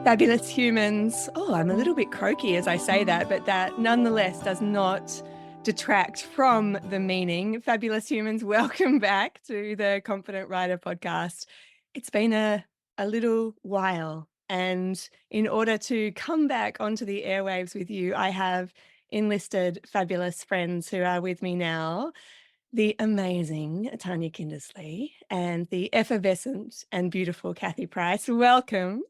Fabulous humans. Oh, I'm a little bit croaky as I say that, but that nonetheless does not detract from the meaning. Fabulous humans, welcome back to the Confident Writer podcast. It's been a little while, and in order to come back onto the airwaves with you, I have enlisted fabulous friends who are with me now. The amazing Tania Kindersley and the effervescent and beautiful Kathy Price. Welcome.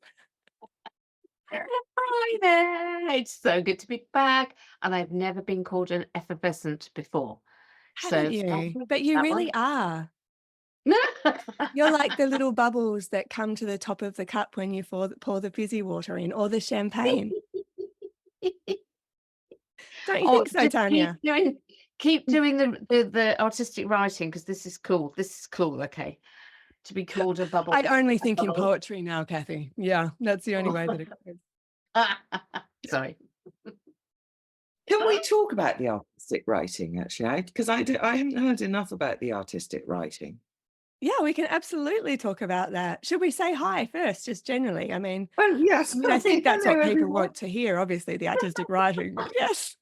Hi there. It's so good to be back. And I've never been called an effervescent before. Haven't So thank you? you But for you that really one. are. You're like the little bubbles that come to the top of the cup when you pour the fizzy water in, or the champagne. Don't you Oh, think so, just Tanya? keep doing the artistic writing because this is cool. This is cool, okay. To be called a bubble. I only A think in bubble. poetry now, Kathy. Yeah, that's the only way that it goes. Sorry. Can we talk about the artistic writing, actually? Because I haven't heard enough about the artistic writing. Yeah, we can absolutely talk about that. Should we say hi first, just generally? Well, yes. I think that's Hello, what people everyone. want to hear, obviously, the artistic writing. But yes,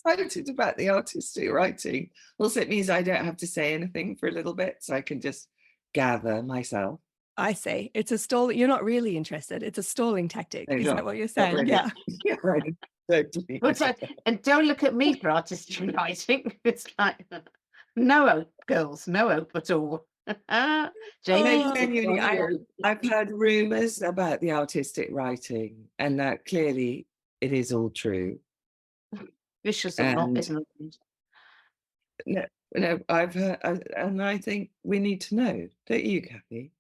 Excited about the artistic writing. Also, it means I don't have to say anything for a little bit, so I can just gather myself. I see. It's a stall. You're not really interested. It's a stalling tactic. No, Is that not, what you're not saying? really. Yeah. Yeah, right. Totally. But and don't look at me for artistic writing. It's like no hope, girls, no hope at all. Jane No, and genuinely, Tania. I've heard rumours about the artistic writing, and that clearly it is all true. Vicious or not, And isn't it? no, I've heard, and I think we need to know, don't you, Kathy?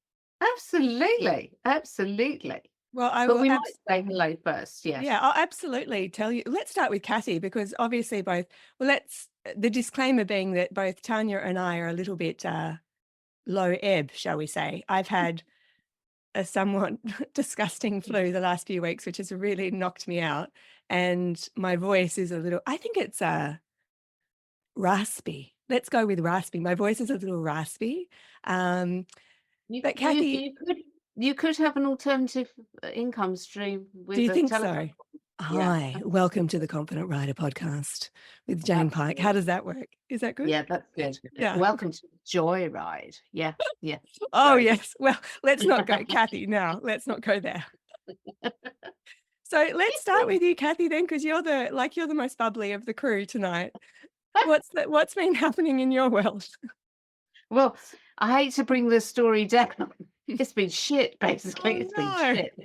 Absolutely, absolutely. Well, I But will we might say hello first, yes. Yeah, I'll absolutely tell you. Let's start with Kathy because obviously the disclaimer being that both Tanya and I are a little bit low ebb, shall we say. I've had a somewhat disgusting flu the last few weeks, which has really knocked me out. And my voice is I think it's raspy. Let's go with raspy. My voice is a little raspy. Um, You but you Kathy, you could have an alternative income stream do with you a think so? telephone. Yeah, Hi, welcome to the Confident Writer podcast with Jane Pike. How absolutely. does that work? Is that good? Yeah, that's good. Yeah. Welcome to Joyride. Yeah, yeah. Oh, Right. yes. Well, let's not go, Kathy. Now, let's not go there. So let's start with you, Kathy, then, because you're the most bubbly of the crew tonight. What's been happening in your world? Well, I hate to bring the story down. It's been shit, basically. Oh, It's been no. shit.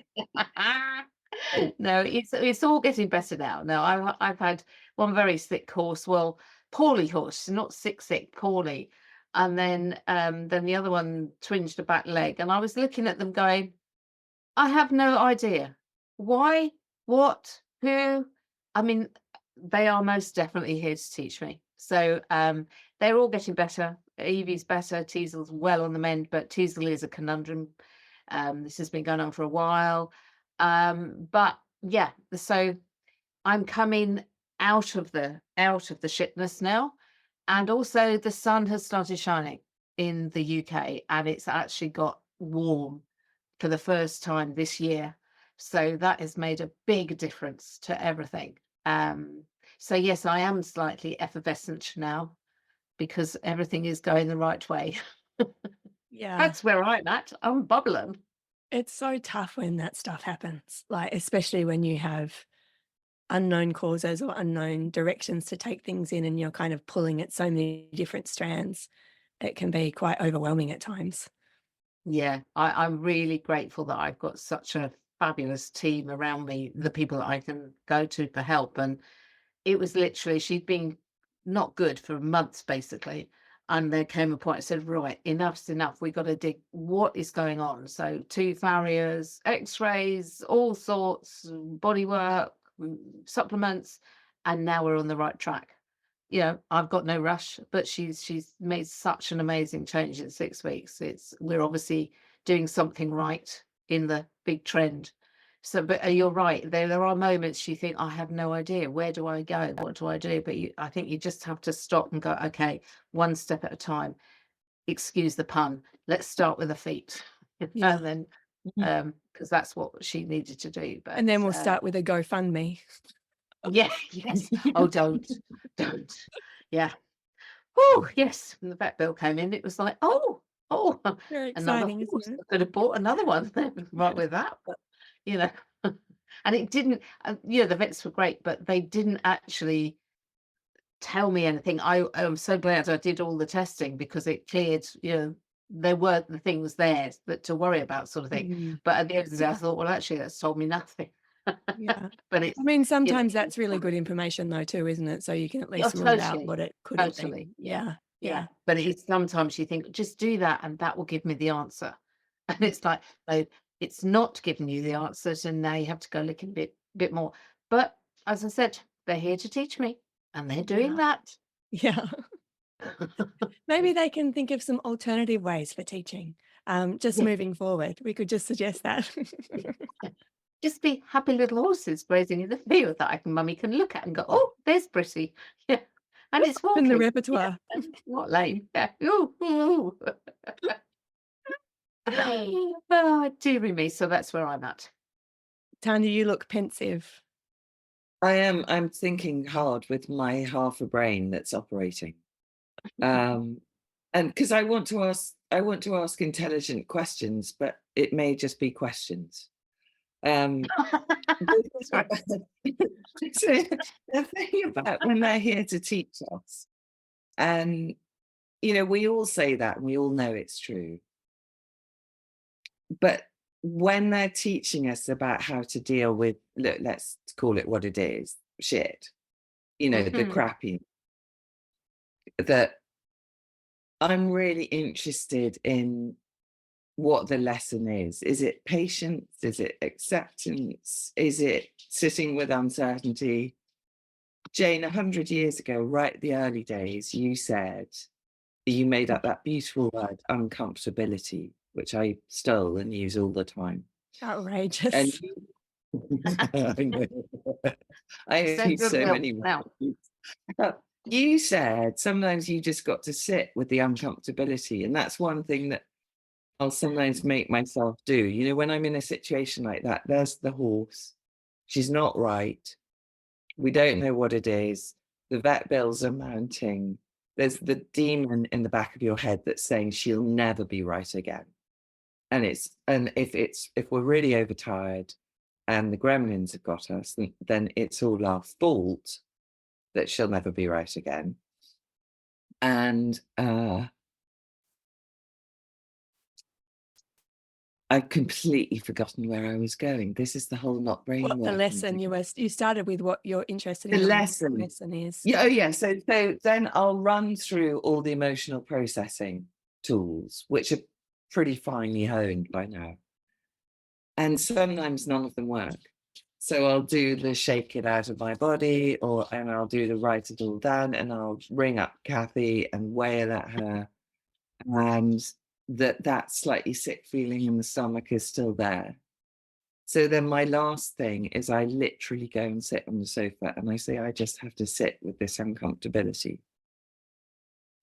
No, it's all getting better now. No, I've had one very sick horse. Well, poorly horse, not sick, poorly. And then the other one twinged a back leg. And I was looking at them going, I have no idea. Why? What? Who? I mean, they are most definitely here to teach me. So they're all getting better. Evie's better. Teasel's well on the mend, but Teasel is a conundrum. This has been going on for a while. But yeah, so I'm coming out of the shitness now. And also the sun has started shining in the UK and it's actually got warm for the first time this year. So that has made a big difference to everything. So yes, I am slightly effervescent now because everything is going the right way. Yeah. That's where I'm at. I'm bubbling. It's so tough when that stuff happens, like, especially when you have unknown causes or unknown directions to take things in and you're kind of pulling at so many different strands. It can be quite overwhelming at times. Yeah, I'm really grateful that I've got such a fabulous team around me, the people that I can go to for help. And it was literally, she'd been not good for months, basically. And there came a point I said, right, enough's enough. We got to dig what is going on. So tooth barriers, x-rays, all sorts, body work, supplements. And now we're on the right track. You know, I've got no rush, but she's made such an amazing change in 6 weeks. We're obviously doing something right in the big trend. So, but you're right. There are moments you think, I have no idea. Where do I go? What do I do? But I think you just have to stop and go, okay, one step at a time. Excuse the pun. Let's start with the feet. Yeah. And then because that's what she needed to do. But And then we'll start with a GoFundMe. yeah, yes. Oh, don't. Yeah. Oh, yes. When the vet bill came in, it was like, oh, Very another exciting, horse. isn't I it? could have bought another one right with that, but you know, and it didn't. The vets were great, but they didn't actually tell me anything. I'm so glad I did all the testing because it cleared. There were the things there that to worry about, sort of thing. Mm, But at the end of the day, I thought, well, actually, that's told me nothing. yeah. But it's I mean, you know, sometimes that's really good information though too, isn't it? So you can at oh, least rule out totally, what it could have been. totally, yeah, Yeah. yeah. Yeah. But it's sometimes you think, just do that, and that will give me the answer. And it's like, no, it's not giving you the answers, and now you have to go looking a bit more. But as I said, they're here to teach me, and they're doing Yeah. that. Yeah. Maybe they can think of some alternative ways for teaching. Just Yeah, moving forward. We could just suggest that. yeah. Just be happy little horses grazing in the field that mummy can look at and go, oh, there's Britty. Yeah. And it's In the walking. Yeah. repertoire. And it's not lame. Yeah. Ooh, ooh. Oh, dearie me. So that's where I'm at. Tanya, you look pensive. I'm thinking hard with my half a brain that's operating. And because I want to ask intelligent questions, but it may just be questions. Um, Sorry. so the thing about when they're here to teach us, and we all say that and we all know it's true. But when they're teaching us about how to deal with, look, let's call it what it is, shit, the Mhm. crappy, that I'm really interested in what the lesson is. Is it patience? Is it acceptance? Is it sitting with uncertainty? Jane, 100 years ago, right at the early days, you made up that beautiful word, uncomfortability, which I stole and use all the time. And Outrageous. I know. I Said use so goodwill many now. words. You said sometimes you just got to sit with the uncomfortability. And that's one thing that I'll sometimes make myself do. When I'm in a situation like that, there's the horse. She's not right. We don't know what it is. The vet bills are mounting. There's the demon in the back of your head that's saying she'll never be right again. And if we're really overtired and the gremlins have got us, then it's all our fault that she'll never be right again. And I've completely forgotten where I was going. This is the whole not brain What the working lesson thing. you started with what you're interested The in. lesson. The lesson is. Yeah, oh yeah. So then I'll run through all the emotional processing tools, which are pretty finely honed by now. And sometimes none of them work. So I'll do the shake it out of my body, and I'll do the write it all down, and I'll ring up Kathy and wail at her, and that slightly sick feeling in the stomach is still there. So then my last thing is I literally go and sit on the sofa and I say, I just have to sit with this uncomfortability.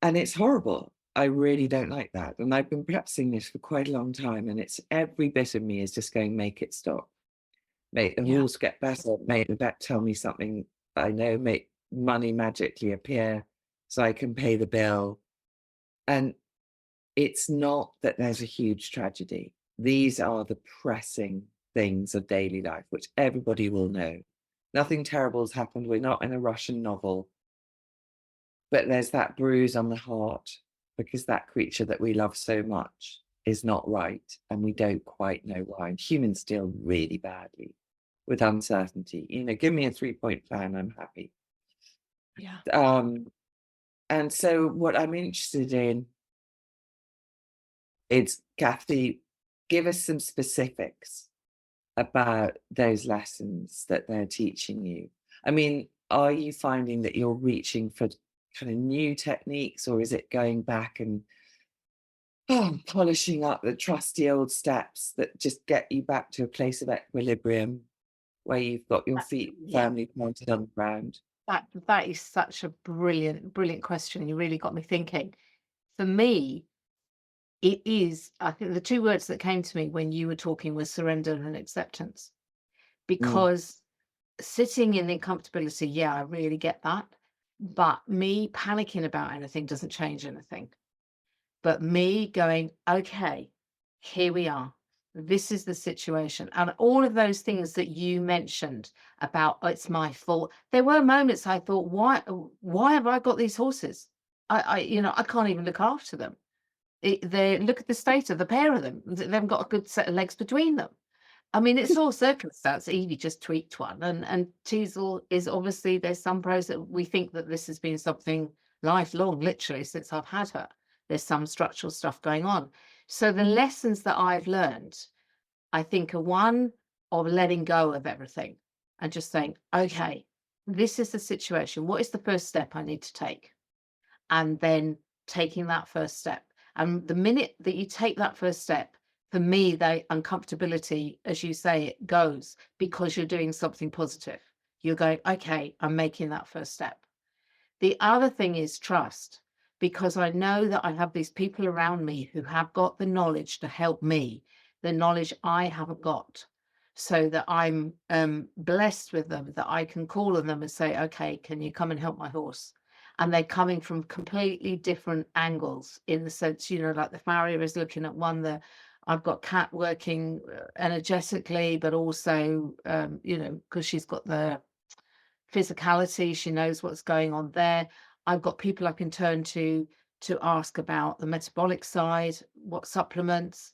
And it's horrible. I really don't like that. And I've been practicing this for quite a long time. And it's every bit of me is just going, make it stop. Make the Yeah. rules get better. Make the vet tell me something I know, make money magically appear so I can pay the bill. And it's not that there's a huge tragedy. These are the pressing things of daily life, which everybody will know. Nothing terrible has happened. We're not in a Russian novel. But there's that bruise on the heart because that creature that we love so much is not right. And we don't quite know why. And humans deal really badly with uncertainty. Give me a 3-point plan, I'm happy. Yeah. And so what I'm interested in is, Kathy, give us some specifics about those lessons that they're teaching you. I mean, are you finding that you're reaching for kind of new techniques, or is it going back and polishing up the trusty old steps that just get you back to a place of equilibrium where you've got your feet Yeah. firmly planted on the ground? That is such a brilliant question. You really got me thinking. For me, it is, I think the two words that came to me when you were talking was surrender and acceptance. Because sitting in the comfortability, yeah, I really get that. But me panicking about anything doesn't change anything. But me going, okay, here we are. This is the situation. And all of those things that you mentioned about, "Oh, it's my fault." There were moments I thought, why have I got these horses? I can't even look after them. They look at the state of the pair of them. They haven't got a good set of legs between them. I mean, it's all circumstance. Evie just tweaked one, and Teasel is obviously, there's some pros that we think that this has been something lifelong, literally since I've had her. There's some structural stuff going on. So the lessons that I've learned, I think, are one of letting go of everything and just saying, okay, this is the situation. What is the first step I need to take? And then taking that first step. And the minute that you take that first step, for me, the uncomfortability, as you say, it goes because you're doing something positive. You're going, okay, I'm making that first step. The other thing is trust, because I know that I have these people around me who have got the knowledge to help me, the knowledge I haven't got, so that I'm blessed with them, that I can call on them and say, okay, can you come and help my horse? And they're coming from completely different angles, in the sense, like the farrier is looking at one, I've got Kat working energetically, but also, because she's got the physicality, she knows what's going on there. I've got people I can turn to ask about the metabolic side, what supplements.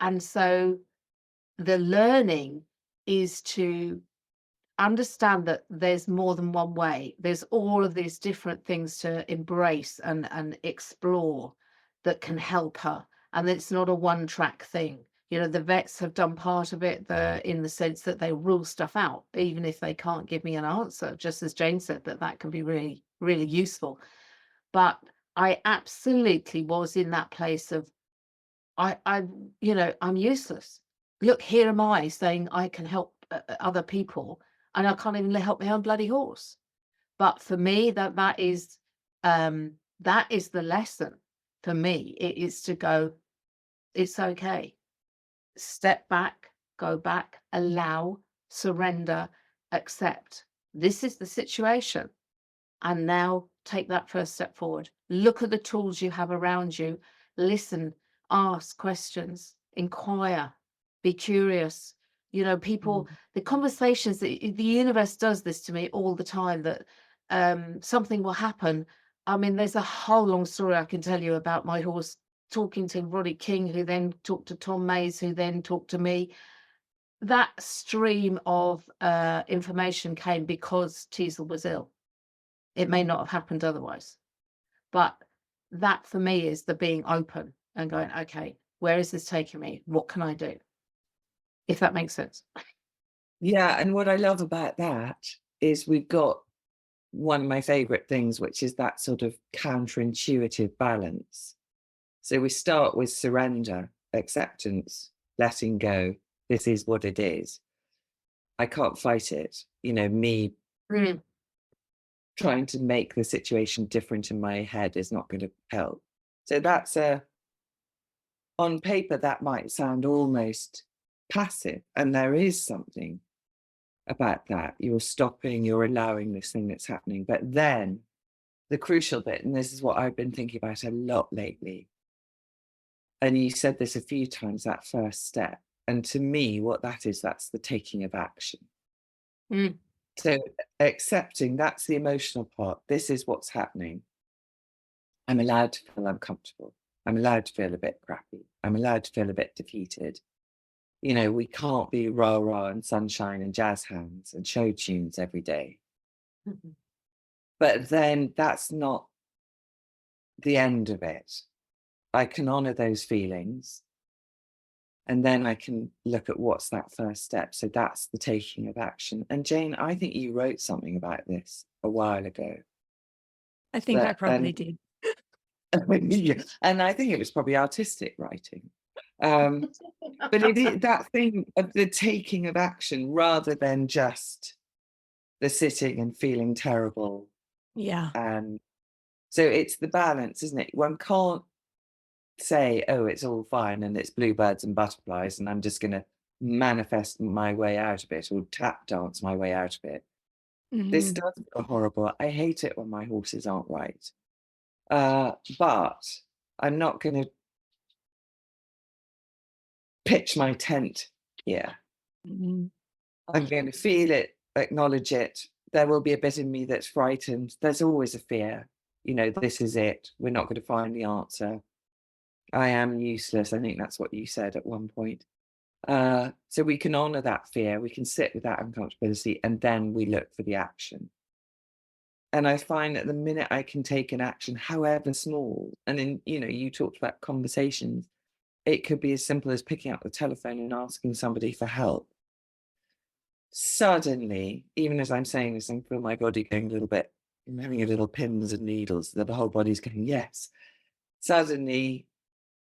And so the learning is to understand that there's more than one way. There's all of these different things to embrace and explore that can help her. And it's not a one-track thing. The vets have done part of it, in the sense that they rule stuff out, even if they can't give me an answer, just as Jane said, that can be really, really useful. But I absolutely was in that place of, I'm useless. Look, here am I saying I can help other people, and I can't even help my own bloody horse. But for me, that is the lesson. For me, it is to go, it's okay. Step back, go back, allow, surrender, accept. This is the situation. And now take that first step forward. Look at the tools you have around you. Listen, ask questions, inquire, be curious. People, the conversations, the universe does this to me all the time, that something will happen. I mean, there's a whole long story I can tell you about my horse talking to Roddy King, who then talked to Tom Mays, who then talked to me. That stream of information came because Teasel was ill. It may not have happened otherwise. But that for me is the being open and going, okay, where is this taking me? What can I do? If that makes sense. Yeah, and what I love about that is we've got one of my favorite things, which is that sort of counterintuitive balance. So we start with surrender, acceptance, letting go. This is what it is. I can't fight it. Me Mm. trying to make the situation different in my head is not going to help. So that's on paper, that might sound almost passive. And there is something about that. You're stopping, you're allowing this thing that's happening. But then the crucial bit, and this is what I've been thinking about a lot lately, and you said this a few times, that first step. And to me, what that is, that's the taking of action. Mm. So accepting, that's the emotional part. This is what's happening. I'm allowed to feel uncomfortable. I'm allowed to feel a bit crappy. I'm allowed to feel a bit defeated. We can't be rah rah and sunshine and jazz hands and show tunes every day. Mm-hmm. But then that's not the end of it. I can honor those feelings. And then I can look at what's that first step. So that's the taking of action. And Jane, I think you wrote something about this a while ago. I think I probably did. And I think it was probably artistic writing. But it is that thing of the taking of action rather than just the sitting and feeling terrible. Yeah. And so it's the balance, isn't it? One can't say, oh, it's all fine and it's bluebirds and butterflies and I'm just going to manifest my way out of it or tap dance my way out of it. This Mhm. does feel horrible. I hate it when my horses aren't right. But I'm not going to pitch my tent here. Mhm. I'm going to feel it, acknowledge it. There will be a bit of me that's frightened. There's always a fear. You know, this is it. We're not going to find the answer. I am useless. I think that's what you said at one point. So we can honor that fear. We can sit with that uncomfortability, and then we look for the action. And I find that the minute I can take an action, however small, and then, you know, you talked about conversations, it could be as simple as picking up the telephone and asking somebody for help. Suddenly, even as I'm saying this, I feel my body going a little bit, I'm having a little pins and needles, that the whole body's going, yes. Suddenly,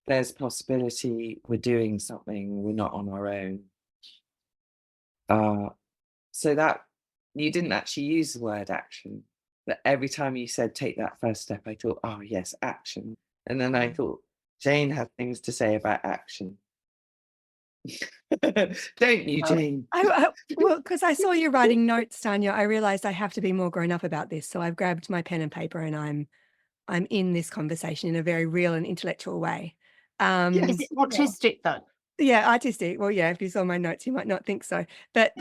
there's possibility we're doing something, we're not on our own. So that you didn't actually use the word action, but every time you said take that first step, I thought, oh, yes, action. And then I thought, Jane had things to say about action. Don't you, Well, Jane? well, because I saw you writing notes, Tanya, I realized I have to be more grown up about this. So I've grabbed my pen and paper and I'm in this conversation in a very real and intellectual way. Is it autistic though? Yeah, artistic. Well, yeah, if you saw my notes, you might not think so. But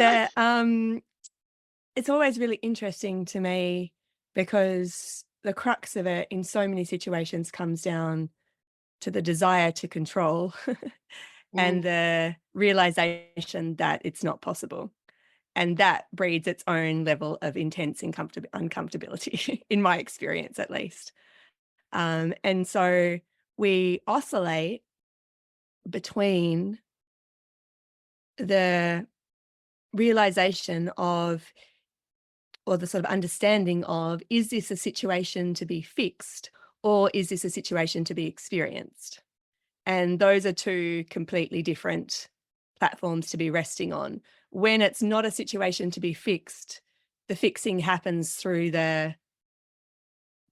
it's always really interesting to me because the crux of it in so many situations comes down to the desire to control and the realization that it's not possible. And that breeds its own level of intense uncomfortability, in my experience at least. And so we oscillate between the realization of, or the sort of understanding of, is this a situation to be fixed or is this a situation to be experienced? And those are two completely different platforms to be resting on. When it's not a situation to be fixed, the fixing happens through the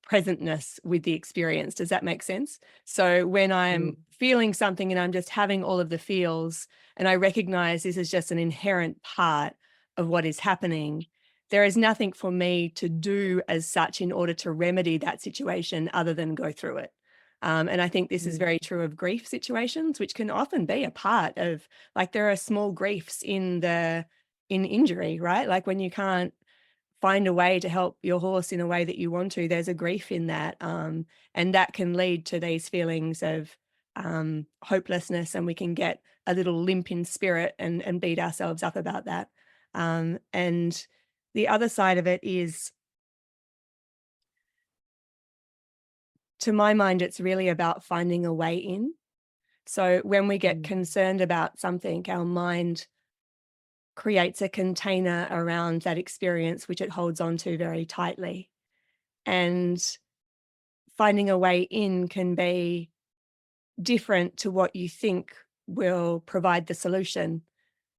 presentness with the experience. Does that make sense? So when I'm feeling something and I'm just having all of the feels and I recognize this is just an inherent part of what is happening, there is nothing for me to do as such in order to remedy that situation other than go through it. And I think this is very true of grief situations, which can often be a part of, like, there are small griefs in injury, right? Like when you can't find a way to help your horse in a way that you want to, there's a grief in that. And that can lead to these feelings of hopelessness, and we can get a little limp in spirit and beat ourselves up about that. And the other side of it is, to my mind, it's really about finding a way in. So when we get concerned about something, our mind creates a container around that experience, which it holds on to very tightly. And finding a way in can be different to what you think will provide the solution.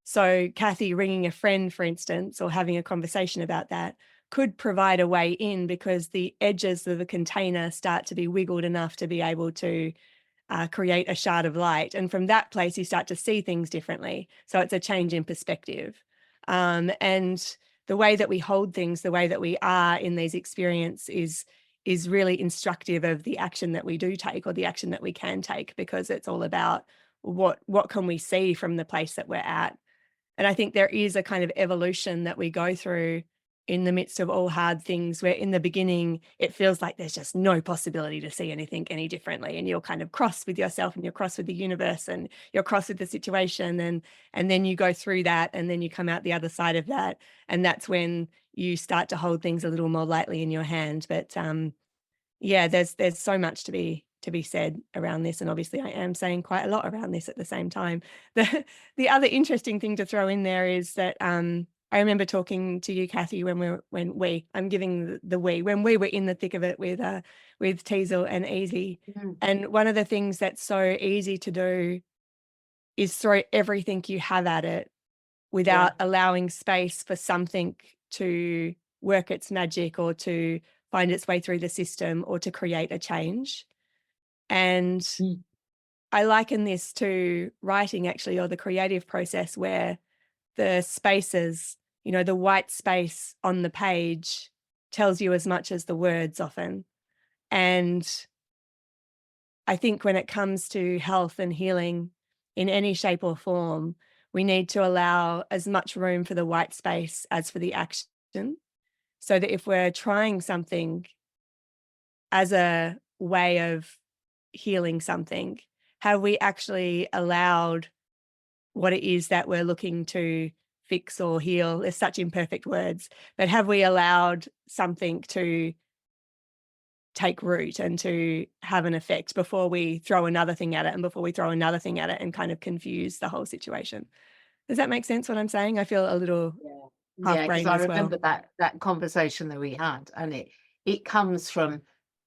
So Kathy ringing a friend, for instance, or having a conversation about that could provide a way in because the edges of the container start to be wiggled enough to be able to create a shard of light. And from that place, you start to see things differently. So it's a change in perspective. And the way that we hold things, the way that we are in these experiences is really instructive of the action that we do take or the action that we can take, because it's all about what can we see from the place that we're at. And I think there is a kind of evolution that we go through in the midst of all hard things, where in the beginning, it feels like there's just no possibility to see anything any differently. And you're kind of cross with yourself and you're cross with the universe and you're cross with the situation. And then you go through that and then you come out the other side of that. And that's when you start to hold things a little more lightly in your hand. But yeah, there's so much to be said around this, and obviously I am saying quite a lot around this at the same time. The other interesting thing to throw in there is that I remember talking to you, Kathy, when I'm giving the we, when we were in the thick of it with Teasel and Easy. And one of the things that's so easy to do is throw everything you have at it without allowing space for something to work its magic or to find its way through the system or to create a change. And I liken this to writing, actually, or the creative process, where the spaces, the white space on the page tells you as much as the words often. And I think when it comes to health and healing in any shape or form, we need to allow as much room for the white space as for the action. So that if we're trying something as a way of healing something, have we actually allowed what it is that we're looking to fix or heal? There's such imperfect words, but have we allowed something to take root and to have an effect before we throw another thing at it, and before we throw another thing at it and kind of confuse the whole situation? Does that make sense what I'm saying? I feel a little Yeah, because half-brained I as well. remember that conversation that we had, and it comes from,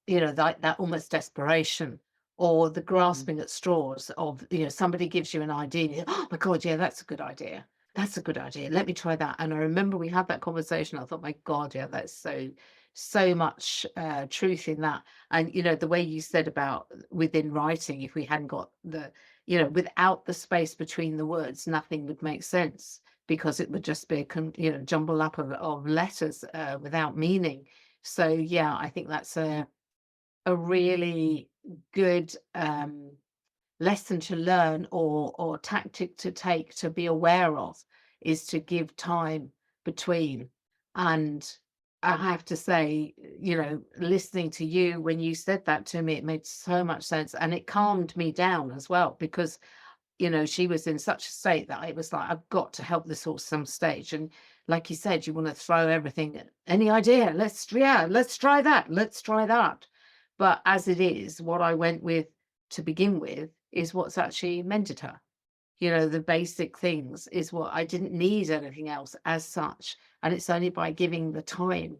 that almost desperation, or the grasping at straws of, somebody gives you an idea, and oh my God, yeah, that's a good idea. That's a good idea. Let me try that. And I remember we had that conversation. I thought, my God, yeah, that's so much truth in that. And the way you said about within writing, if we hadn't got without the space between the words, nothing would make sense, because it would just be a jumble up of letters without meaning. So yeah, I think that's a really good lesson to learn, or tactic to take, to be aware of, is to give time between. And I have to say, listening to you when you said that to me, it made so much sense, and it calmed me down as well, because she was in such a state that it was like, I've got to help this horse some stage. And like you said, you want to throw everything, any idea, let's try that, let's try that. But as it is, what I went with to begin with is what's actually mended her. The basic things is what I didn't need, anything else as such. And it's only by giving the time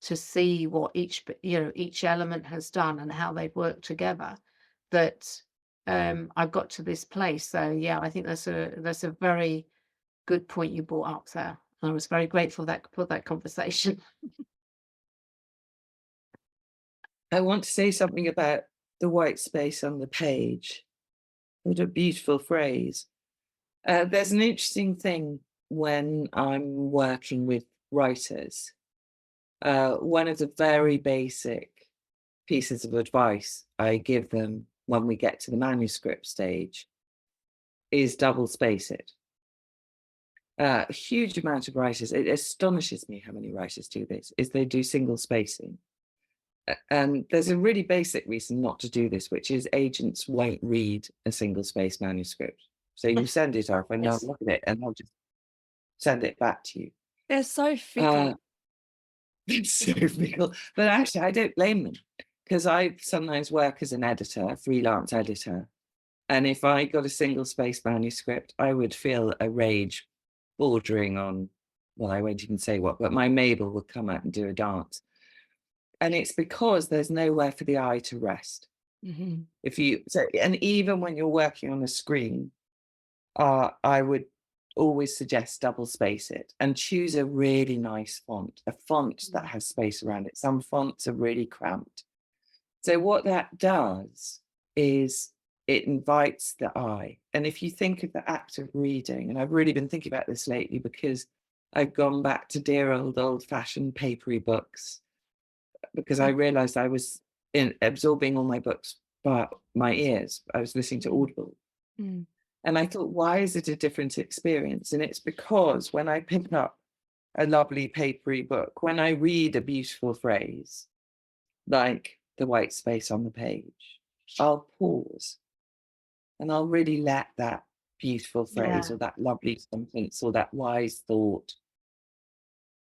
to see what each element has done and how they've worked together, that I've got to this place. So yeah, I think that's a very good point you brought up there. I was very grateful for that conversation. I want to say something about the white space on the page. What a beautiful phrase. There's an interesting thing when I'm working with writers. One of the very basic pieces of advice I give them when we get to the manuscript stage is double space it. A huge amount of writers, it astonishes me how many writers do this, is they do single spacing. And there's a really basic reason not to do this, which is agents won't read a single space manuscript. So you send it off and Yes. they'll look at it and they'll just send it back to you. They're so fickle. It's so fickle. But actually, I don't blame them, because I sometimes work as an editor, a freelance editor. And if I got a single space manuscript, I would feel a rage bordering on, well, I won't even say what, but my Mabel would come out and do a dance. And it's because there's nowhere for the eye to rest. Mm-hmm. And even when you're working on a screen, I would always suggest double space it and choose a really nice font, a font that has space around it. Some fonts are really cramped. So what that does is it invites the eye. And if you think of the act of reading, and I've really been thinking about this lately because I've gone back to dear old-fashioned papery books, because I realized I was absorbing all my books by my ears. I was listening to Audible. Mm. And I thought, why is it a different experience? And it's because when I pick up a lovely papery book, when I read a beautiful phrase, like the white space on the page, I'll pause and I'll really let that beautiful phrase or that lovely sentence or that wise thought,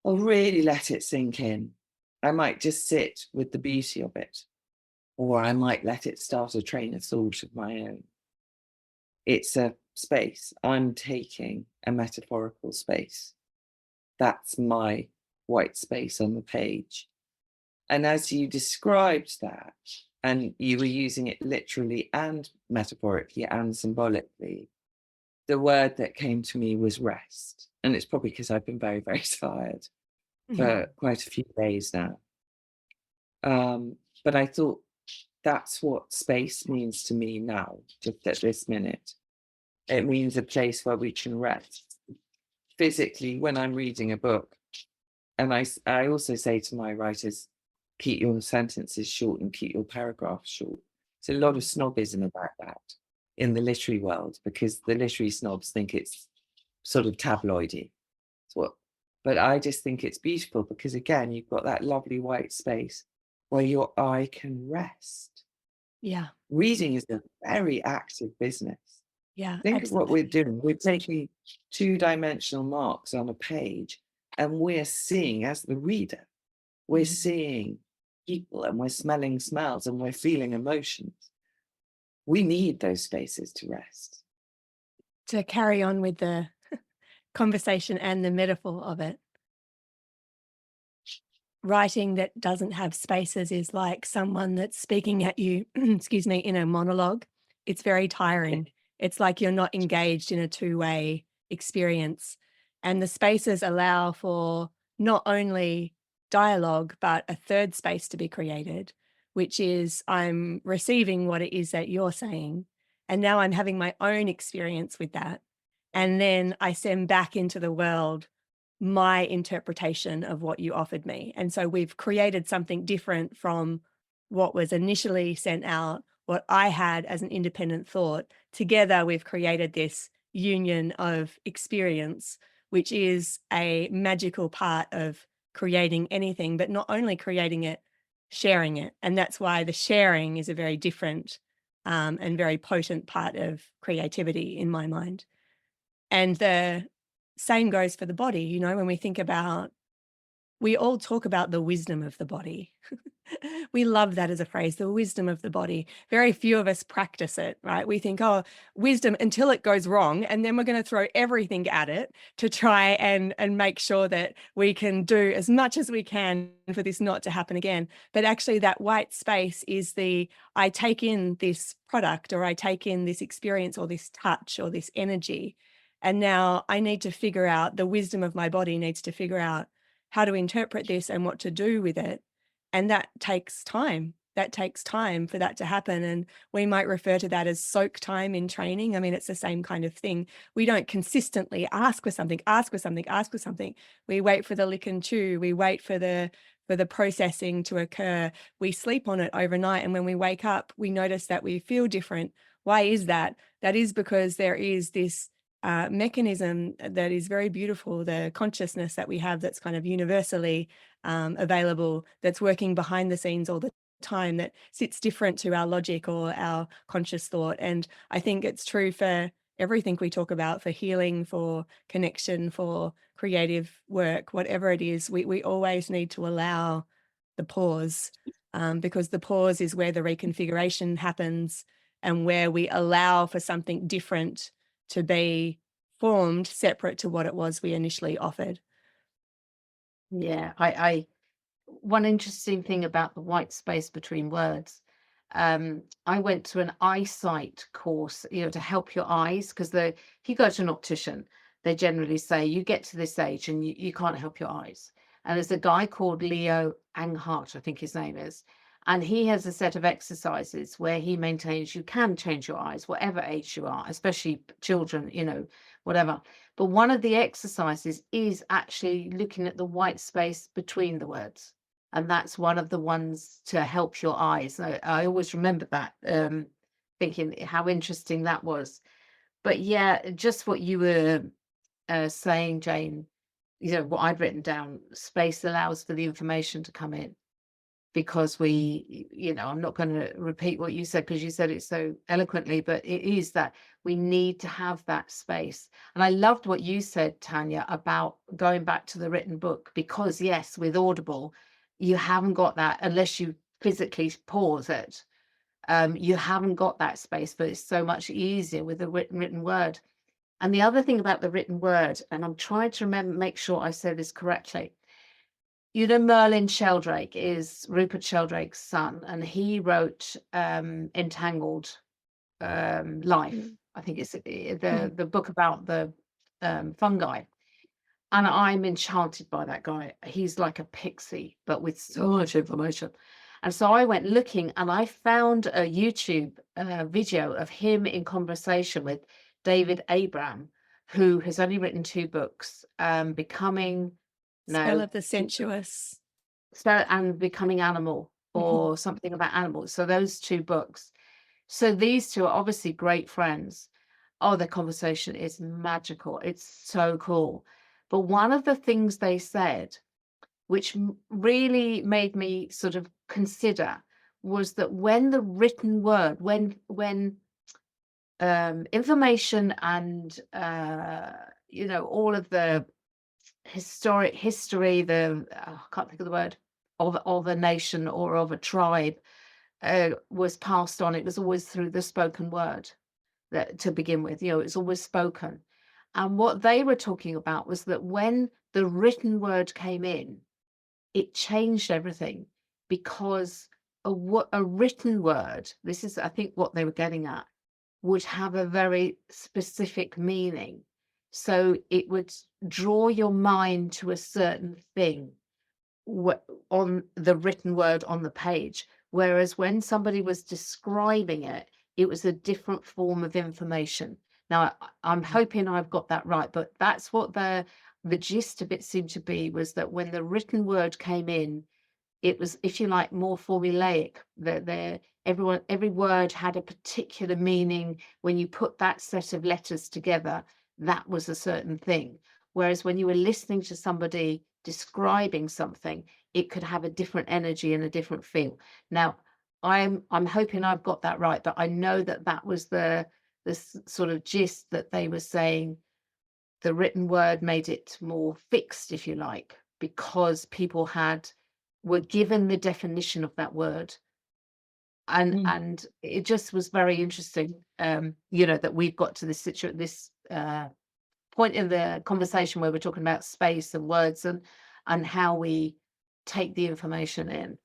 I'll really let it sink in. I might just sit with the beauty of it, or I might let it start a train of thought of my own. It's a space. I'm taking a metaphorical space. That's my white space on the page. And as you described that, and you were using it literally and metaphorically and symbolically, the word that came to me was rest. And it's probably because I've been very, very tired for quite a few days now. But I thought that's what space means to me now, just at this minute. It means a place where we can rest. Physically, when I'm reading a book, and I also say to my writers, keep your sentences short and keep your paragraphs short. There's a lot of snobism about that in the literary world, because the literary snobs think it's sort of tabloidy. It's what, but I just think it's beautiful because, again, you've got that lovely white space where your eye can rest. Yeah. Reading is a very active business. Yeah. Think of what we're Absolutely. doing. We're taking two-dimensional marks on a page, and we're seeing, as the reader, we're Mhm. seeing people, and we're smelling smells, and we're feeling emotions. We need those spaces to rest. To carry on with the conversation and the metaphor of it, writing that doesn't have spaces is like someone that's speaking at you, excuse me, in a monologue. It's very tiring. It's like you're not engaged in a two-way experience. And the spaces allow for not only dialogue, but a third space to be created, which is I'm receiving what it is that you're saying. And now I'm having my own experience with that. And then I send back into the world my interpretation of what you offered me. And so we've created something different from what was initially sent out, what I had as an independent thought. Together, we've created this union of experience, which is a magical part of creating anything, but not only creating it, sharing it. And that's why the sharing is a very different and very potent part of creativity in my mind. And the same goes for the body. You know, when we think about, we all talk about the wisdom of the body. We love that as a phrase, the wisdom of the body. Very few of us practice it, right? We think, oh, wisdom until it goes wrong, and then we're going to throw everything at it to try and make sure that we can do as much as we can for this not to happen again. But actually that white space is I take in this product, or I take in this experience, or this touch, or this energy. And now I need to figure out, the wisdom of my body needs to figure out how to interpret this and what to do with it. And that takes time. That takes time for that to happen. And we might refer to that as soak time in training. I mean, it's the same kind of thing. We don't consistently ask for something. We wait for the lick and chew. We wait for the processing to occur. We sleep on it overnight. And when we wake up, we notice that we feel different. Why is that? That is because there is this mechanism that is very beautiful, the consciousness that we have that's kind of universally available, that's working behind the scenes all the time, that sits different to our logic or our conscious thought. And I think it's true for everything we talk about, for healing, for connection, for creative work, whatever it is, we always need to allow the pause, because the pause is where the reconfiguration happens, and where we allow for something different to be formed separate to what it was we initially offered. Yeah, I one interesting thing about the white space between words. I went to an eyesight course, to help your eyes, because if you go to an optician, they generally say you get to this age and you can't help your eyes. And there's a guy called Leo Anghart, I think his name is, and he has a set of exercises where he maintains you can change your eyes, whatever age you are, especially children, whatever. But one of the exercises is actually looking at the white space between the words. And that's one of the ones to help your eyes. I always remember that, thinking how interesting that was. But yeah, just what you were saying, Jane, what I'd written down, space allows for the information to come in, because I'm not going to repeat what you said because you said it so eloquently, but it is that we need to have that space. And I loved what you said, Tanya, about going back to the written book, because yes, with Audible, you haven't got that unless you physically pause it. You haven't got that space, but it's so much easier with the written word. And the other thing about the written word, and I'm trying to make sure I say this correctly. Merlin Sheldrake is Rupert Sheldrake's son, and he wrote Entangled Life. I think it's the book about the fungi. And I'm enchanted by that guy. He's like a pixie, but with so much information. And so I went looking, and I found a YouTube video of him in conversation with David Abram, who has only written 2 books, Becoming, Spell no, of the Sensuous. and Becoming Animal, or something about animals. So those 2 books. So these 2 are obviously great friends. Oh, their conversation is magical. It's so cool. But one of the things they said, which really made me sort of consider, was that when the written word, when information and all of the history, I can't think of the word, of a nation or of a tribe was passed on, it was always through the spoken word. That to begin with, it's always spoken. And what they were talking about was that when the written word came in, it changed everything, because a written word, this is, I think, what they were getting at, would have a very specific meaning. So it would draw your mind to a certain thing on the written word on the page. Whereas when somebody was describing it, it was a different form of information. Now, I'm hoping I've got that right, but that's what the gist of it seemed to be, was that when the written word came in, it was, if you like, more formulaic. Every word had a particular meaning. When you put that set of letters together, that was a certain thing. Whereas when you were listening to somebody describing something, it could have a different energy and a different feel. Now, I'm hoping I've got that right, but I know that was the sort of gist, that they were saying the written word made it more fixed, if you like, because people were given the definition of that word. And it just was very interesting, that we've got to this point in the conversation where we're talking about space and words and how we take the information in.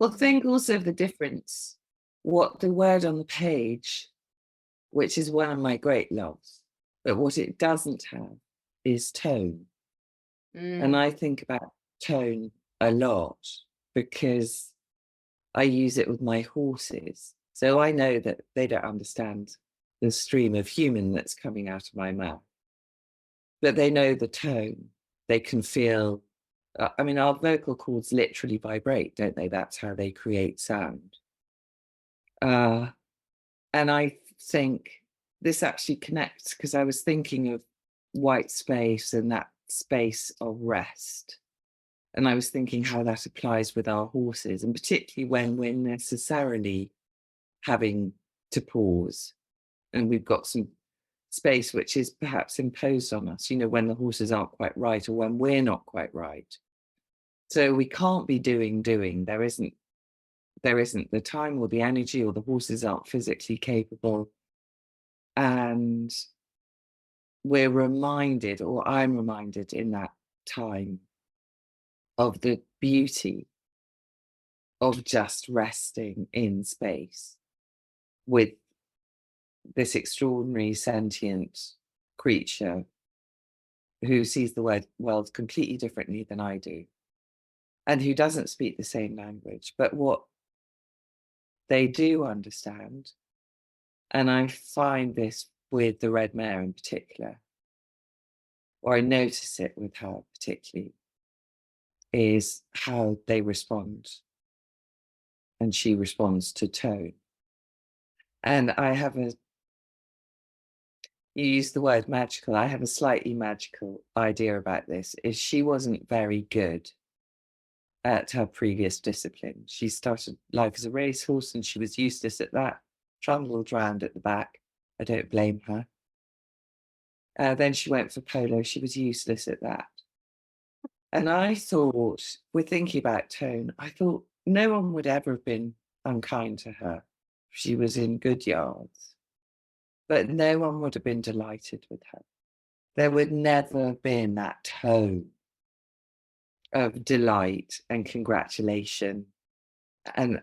Well, think also of the difference, what the word on the page, which is one of my great loves, but what it doesn't have is tone. And I think about tone a lot, because I use it with my horses. So I know that they don't understand the stream of human that's coming out of my mouth, but they know the tone. They can feel, our vocal cords literally vibrate, don't they? That's how they create sound. And I think this actually connects, because I was thinking of white space and that space of rest. And I was thinking how that applies with our horses, and particularly when we're necessarily having to pause and we've got some space which is perhaps imposed on us, when the horses aren't quite right, or when we're not quite right. So we can't be doing. There isn't the time or the energy, or the horses aren't physically capable. And we're reminded, or I'm reminded in that time, of the beauty of just resting in space with this extraordinary sentient creature who sees the world completely differently than I do, and who doesn't speak the same language, but what they do understand, and I find this with the red mare in particular, or I notice it with her particularly, is how they respond. And she responds to tone. And you use the word magical. I have a slightly magical idea about this, is she wasn't very good at her previous discipline. She started life as a racehorse and she was useless at that, trundled round at the back. I don't blame her. Then she went for polo. She was useless at that. And I thought, we're thinking about tone, I thought no one would ever have been unkind to her. She was in good yards, but no one would have been delighted with her. There would never have been that tone of delight and congratulation. And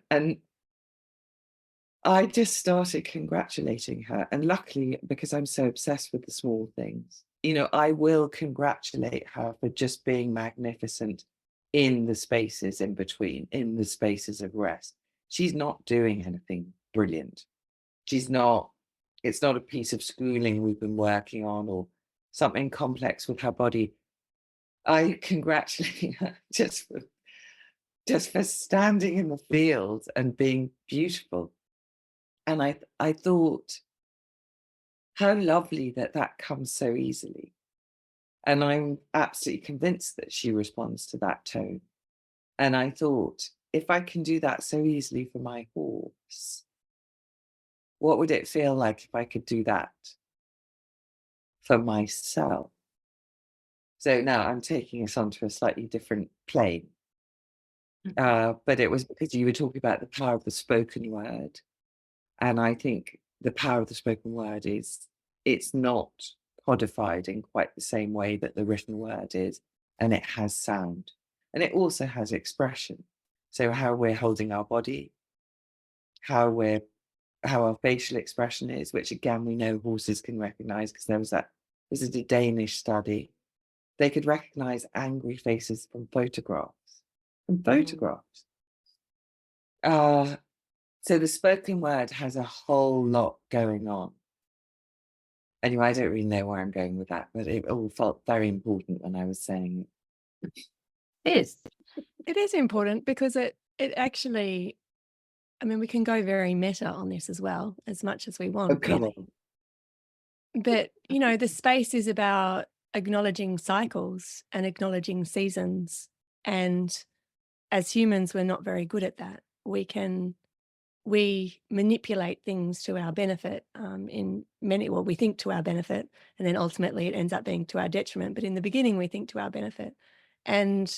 I just started congratulating her. And luckily, because I'm so obsessed with the small things, I will congratulate her for just being magnificent in the spaces in between, in the spaces of rest. She's not doing anything brilliant. She's not, it's not a piece of schooling we've been working on or something complex with her body. I congratulate her just for standing in the field and being beautiful. And I thought, how lovely that that comes so easily. And I'm absolutely convinced that she responds to that tone. And I thought, if I can do that so easily for my horse, what would it feel like if I could do that for myself? So now I'm taking us onto a slightly different plane. But it was because you were talking about the power of the spoken word. And I think the power of the spoken word is it's not codified in quite the same way that the written word is, and it has sound. And it also has expression. So how we're holding our body, how our facial expression is, which again we know horses can recognize because there's a Danish study. They could recognize angry faces from photographs. From photographs. So the spoken word has a whole lot going on. Anyway, I don't really know where I'm going with that, but it all felt very important when I was saying it. It is. It is important because it actually, I mean, we can go very meta on this as well, as much as we want. Oh, come really. on. But, the space is about acknowledging cycles and acknowledging seasons. And as humans, we're not very good at that. We manipulate things to our benefit we think to our benefit, and then ultimately it ends up being to our detriment. But in the beginning, we think to our benefit. And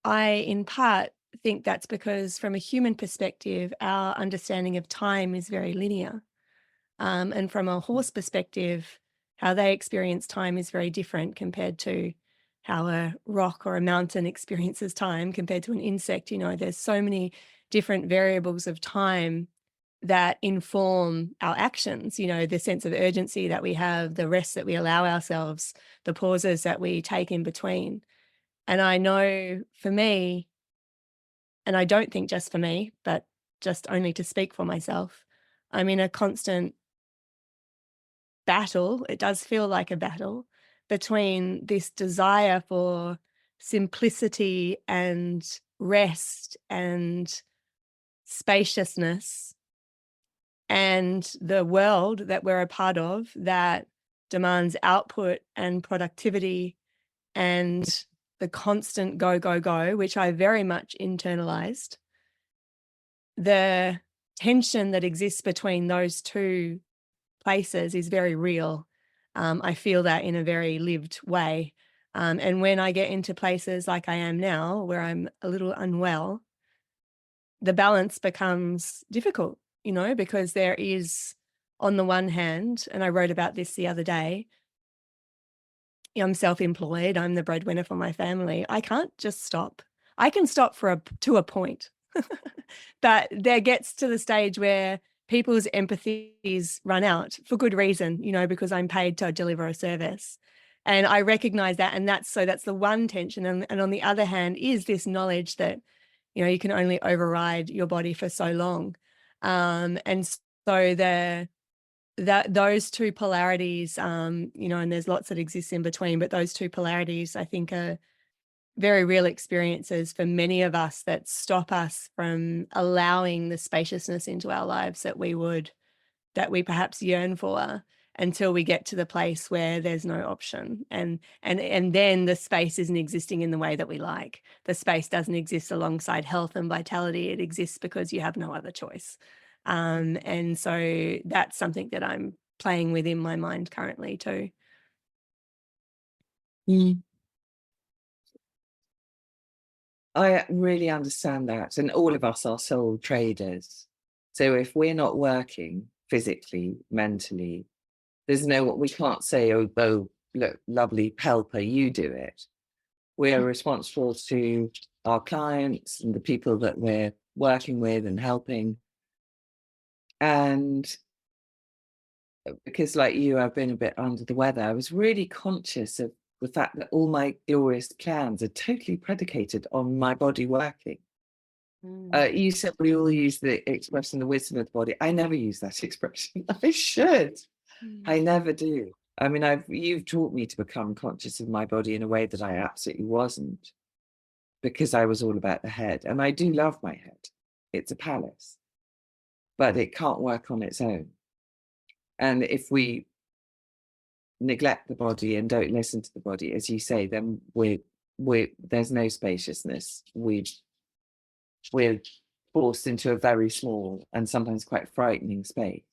I, in part, think that's because from a human perspective, our understanding of time is very linear. And from a horse perspective, how they experience time is very different compared to how a rock or a mountain experiences time compared to an insect. There's so many different variables of time that inform our actions, the sense of urgency that we have, the rest that we allow ourselves, the pauses that we take in between. And I know for me, and I don't think just for me, but just only to speak for myself, I'm in a constant battle. It does feel like a battle between this desire for simplicity and rest and spaciousness and the world that we're a part of that demands output and productivity and the constant go, go, go, which I very much internalized. The tension that exists between those two places is very real. I feel that in a very lived way. And when I get into places like I am now, where I'm a little unwell, the balance becomes difficult, because there is, on the one hand, and I wrote about this the other day, I'm self-employed, I'm the breadwinner for my family. I can't just stop. I can stop to a point. But there gets to the stage where people's empathies run out for good reason, because I'm paid to deliver a service. And I recognize that. And that's the one tension. And on the other hand is this knowledge that, you can only override your body for so long. And so those two polarities, and there's lots that exist in between, but those two polarities, I think, are very real experiences for many of us that stop us from allowing the spaciousness into our lives that we perhaps yearn for, until we get to the place where there's no option. And then the space isn't existing in the way that we like. The space doesn't exist alongside health and vitality. It exists because you have no other choice. And so that's something that I'm playing with in my mind currently too. I really understand that. And all of us are soul traders. So if we're not working physically, mentally, we can't say, oh, look, lovely helper, you do it. We are responsible to our clients and the people that we're working with and helping. And because like you, I've been a bit under the weather, I was really conscious of the fact that all my glorious plans are totally predicated on my body working. You said we all use the expression, the wisdom of the body. I never use that expression. I should. I never do. I mean, you've taught me to become conscious of my body in a way that I absolutely wasn't, because I was all about the head. And I do love my head. It's a palace, but it can't work on its own. And if we neglect the body and don't listen to the body, as you say, then there's no spaciousness. We're forced into a very small and sometimes quite frightening space,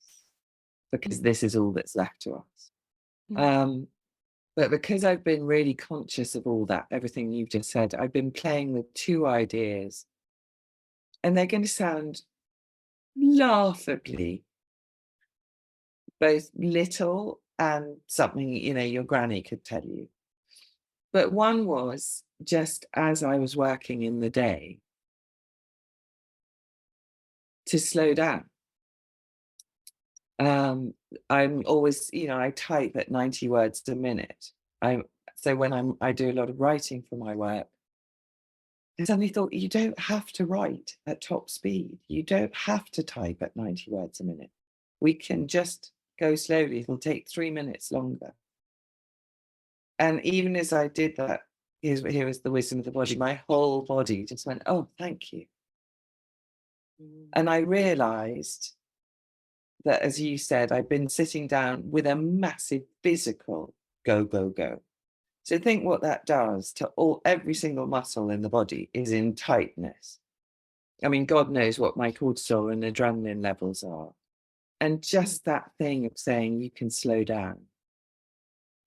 because this is all that's left to us. But because I've been really conscious of all that, everything you've just said, I've been playing with two ideas, and they're going to sound laughably both little and something, your granny could tell you. But one was just as I was working in the day, to slow down. I'm always, I type at 90 words a minute. So when I do a lot of writing for my work, I suddenly thought, you don't have to write at top speed. You don't have to type at 90 words a minute. We can just go slowly. It'll take 3 minutes longer. And even as I did that, here is the wisdom of the body. My whole body just went, oh, thank you. And I realized that, as you said, I've been sitting down with a massive physical go, go, go. So think what that does to every single muscle in the body is in tightness. I mean, God knows what my cortisol and adrenaline levels are. And just that thing of saying you can slow down,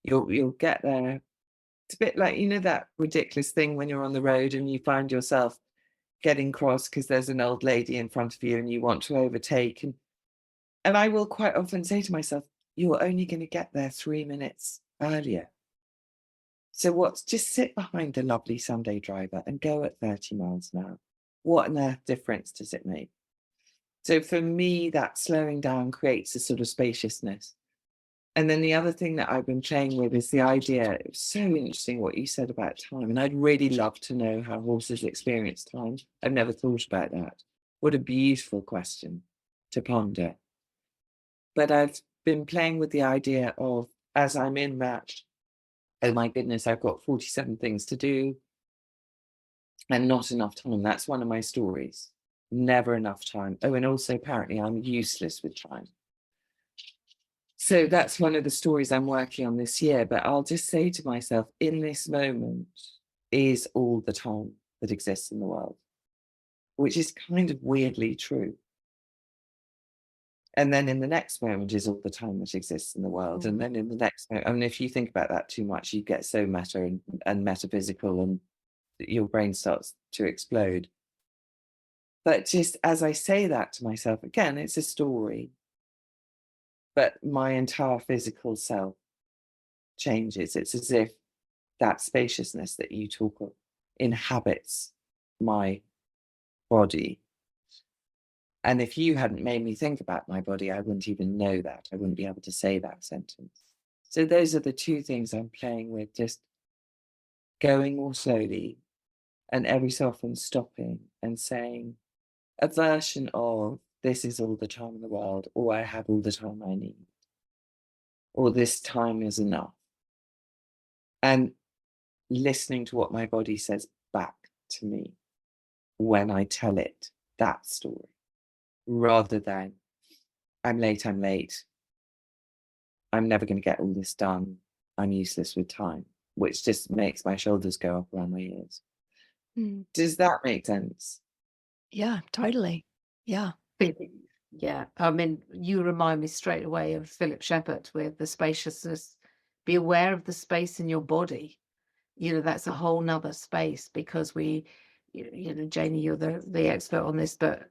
you'll get there. It's a bit like, that ridiculous thing when you're on the road and you find yourself getting cross because there's an old lady in front of you and you want to overtake. And I will quite often say to myself, you're only going to get there 3 minutes earlier. So just sit behind the lovely Sunday driver and go at 30 miles an hour. What on earth difference does it make? So for me, that slowing down creates a sort of spaciousness. And then the other thing that I've been playing with is the idea, it was so interesting what you said about time. And I'd really love to know how horses experience time. I've never thought about that. What a beautiful question to ponder. But I've been playing with the idea of, as I'm in that, oh my goodness, I've got 47 things to do and not enough time. That's one of my stories. Never enough time. Oh, and also apparently I'm useless with time. So that's one of the stories I'm working on this year. But I'll just say to myself, in this moment is all the time that exists in the world, which is kind of weirdly true. And then in the next moment is all the time that exists in the world. And then in the next moment, I mean, if you think about that too much, you get so meta and metaphysical and your brain starts to explode. But just as I say that to myself, again, it's a story, but my entire physical self changes. It's as if that spaciousness that you talk of inhabits my body. And if you hadn't made me think about my body, I wouldn't even know that. I wouldn't be able to say that sentence. So those are the two things I'm playing with, just going more slowly and every so often stopping and saying a version of this is all the time in the world, or I have all the time I need, or this time is enough. And listening to what my body says back to me when I tell it that story, rather than I'm late, I'm never going to get all this done, I'm useless with time, which just makes my shoulders go up around my ears. Does that make sense? Yeah, totally. Yeah. Yeah, I mean, you remind me straight away of Philip Shepherd with the spaciousness. Be aware of the space in your body. That's a whole nother space, because Janie, you're the expert on this, but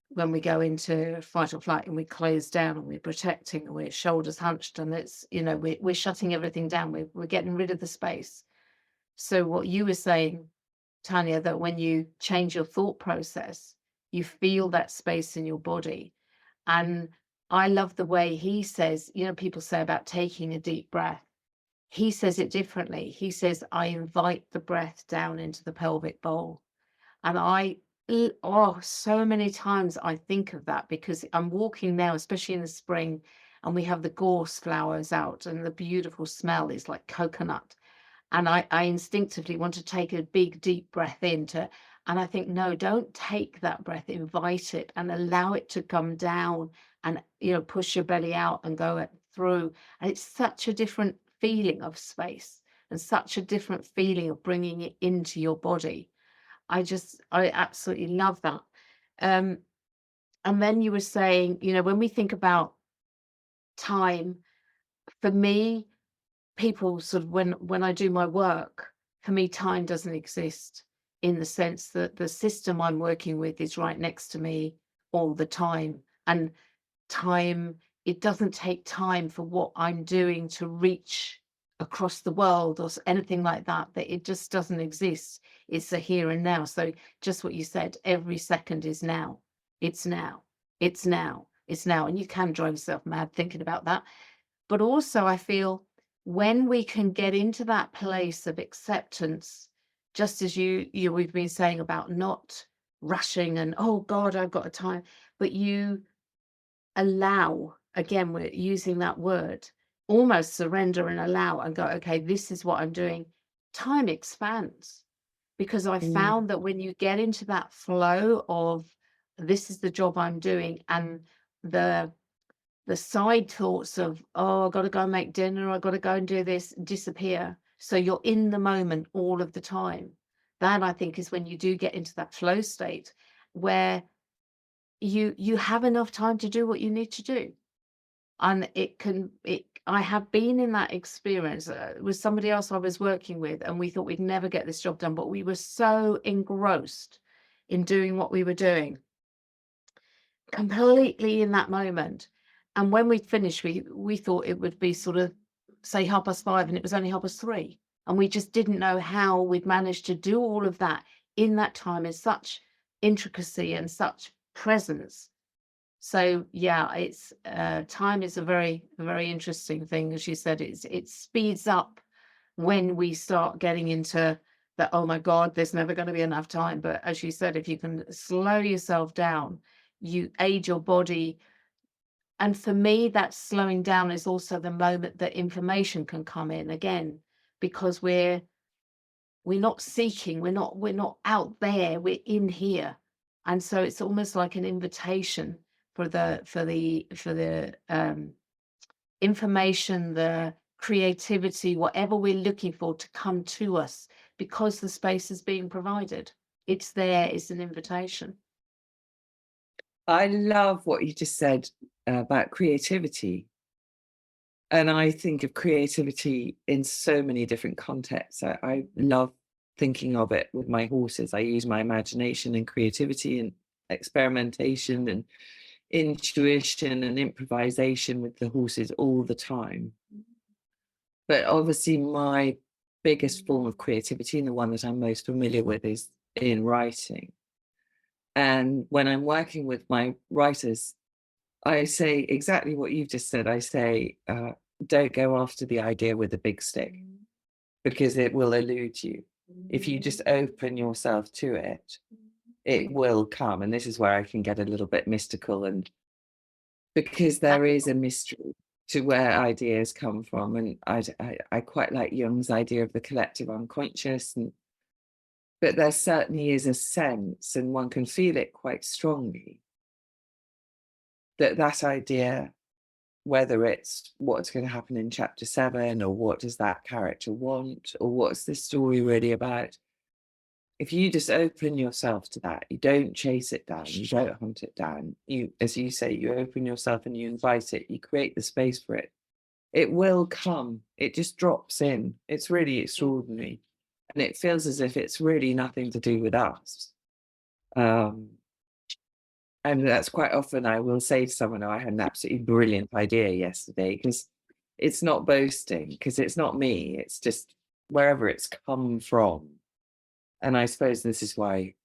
when we go into fight or flight and we close down and we're protecting and we're shoulders hunched and it's, we're shutting everything down. We're getting rid of the space. So what you were saying, Tania, that when you change your thought process, you feel that space in your body. And I love the way he says, people say about taking a deep breath. he says it differently. He says, I invite the breath down into the pelvic bowl. And so many times I think of that, because I'm walking now, especially in the spring, and we have the gorse flowers out, and the beautiful smell is like coconut. And I instinctively want to take a big, deep breath into, and I think, no, don't take that breath, invite it and allow it to come down and, push your belly out and go through. And it's such a different feeling of space, and such a different feeling of bringing it into your body. I absolutely love that. And then you were saying, when we think about time, for me, people sort of, when I do my work, for me, time doesn't exist, in the sense that the system I'm working with is right next to me all the time. And time, it doesn't take time for what I'm doing to reach across the world or anything like that, that it just doesn't exist. It's the here and now. So just what you said, every second is now. It's now. It's now. It's now. And you can drive yourself mad thinking about that. But also I feel, when we can get into that place of acceptance, just as we've been saying about not rushing and, oh God, I've got a time, but you allow, again, we're using that word, almost surrender and allow, and go, okay, this is what I'm doing. Time expands, because I found that when you get into that flow of, this is the job I'm doing, and the side thoughts of, oh, I've got to go and make dinner, I've got to go and do this, disappear. So you're in the moment all of the time. That, I think, is when you do get into that flow state, where you have enough time to do what you need to do. And I have been in that experience with somebody else I was working with, and we thought we'd never get this job done, but we were so engrossed in doing what we were doing, completely in that moment. And when we'd finished, we thought it would be sort of, say, 5:30, and it was only 3:30. And we just didn't know how we'd managed to do all of that in that time, in such intricacy and such presence. So yeah, it's time is a very, very interesting thing. As you said, it speeds up when we start getting into that, oh my God, there's never going to be enough time. But as you said, if you can slow yourself down, you aid your body. And for me, that slowing down is also the moment that information can come in again, because we're not seeking, we're not out there, we're in here. And so it's almost like an invitation for the information, the creativity, whatever we're looking for, to come to us, because the space is being provided. It's there, it's an invitation. I love what you just said about creativity. And I think of creativity in so many different contexts. I love thinking of it with my horses. I use my imagination and creativity and experimentation and intuition and improvisation with the horses all the time. But obviously my biggest form of creativity, and the one that I'm most familiar with, is in writing. And when I'm working with my writers, I say exactly what you've just said. I say, don't go after the idea with a big stick, because it will elude you. If you just open yourself to it, it will come. And this is where I can get a little bit mystical, and because there is a mystery to where ideas come from. And I quite like Jung's idea of the collective unconscious, but there certainly is a sense, and one can feel it quite strongly, that idea, whether it's what's going to happen in chapter 7, or what does that character want, or what's the story really about, if you just open yourself to that, you don't chase it down, you don't hunt it down, you, as you say, you open yourself and you invite it, you create the space for it, it will come. It just drops in. It's really extraordinary. And it feels as if it's really nothing to do with us. And that's quite often I will say to someone, oh, I had an absolutely brilliant idea yesterday, because it's not boasting, because it's not me. It's just wherever it's come from. And I suppose this is why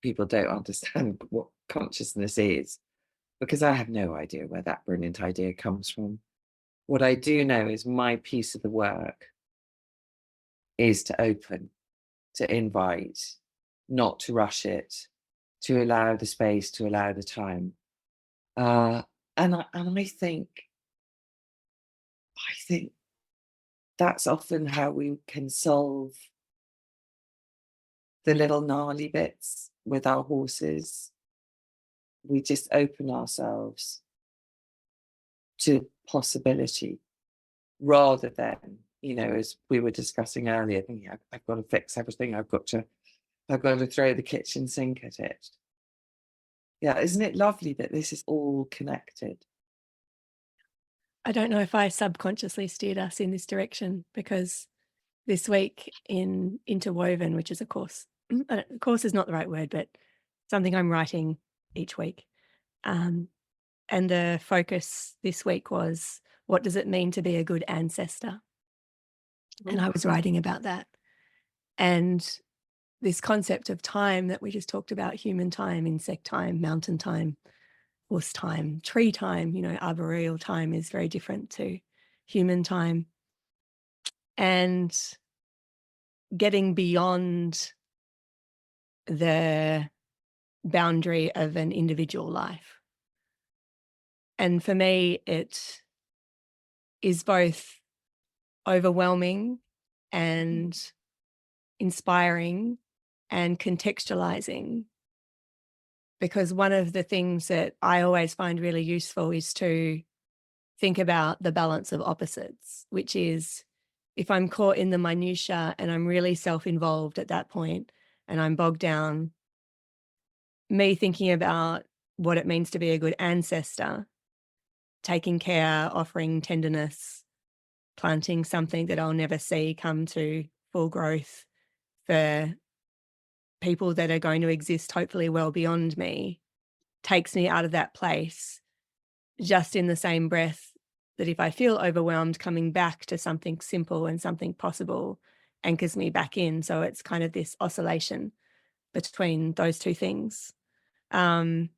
people don't understand what consciousness is, because I have no idea where that brilliant idea comes from. What I do know is my piece of the work is to open, to invite, not to rush it, to allow the space, to allow the time. And I think that's often how we can solve the little gnarly bits with our horses. We just open ourselves to possibility rather than, as we were discussing earlier, thinking, I've got to fix everything. I've got to throw the kitchen sink at it. Yeah, isn't it lovely that this is all connected? I don't know if I subconsciously steered us in this direction, because this week in Interwoven, which is a course, course is not the right word, but something I'm writing each week. And the focus this week was, what does it mean to be a good ancestor? And I was writing about that. And this concept of time that we just talked about, human time, insect time, mountain time, horse time, tree time, arboreal time is very different to human time. And getting beyond the boundary of an individual life. And for me, it is both overwhelming and inspiring and contextualizing, because one of the things that I always find really useful is to think about the balance of opposites, which is, if I'm caught in the minutiae and I'm really self-involved at that point and I'm bogged down, me thinking about what it means to be a good ancestor, taking care, offering tenderness, planting something that I'll never see come to full growth for people that are going to exist hopefully well beyond me, takes me out of that place, just in the same breath that if I feel overwhelmed, coming back to something simple and something possible anchors me back in. So it's kind of this oscillation between those two things. And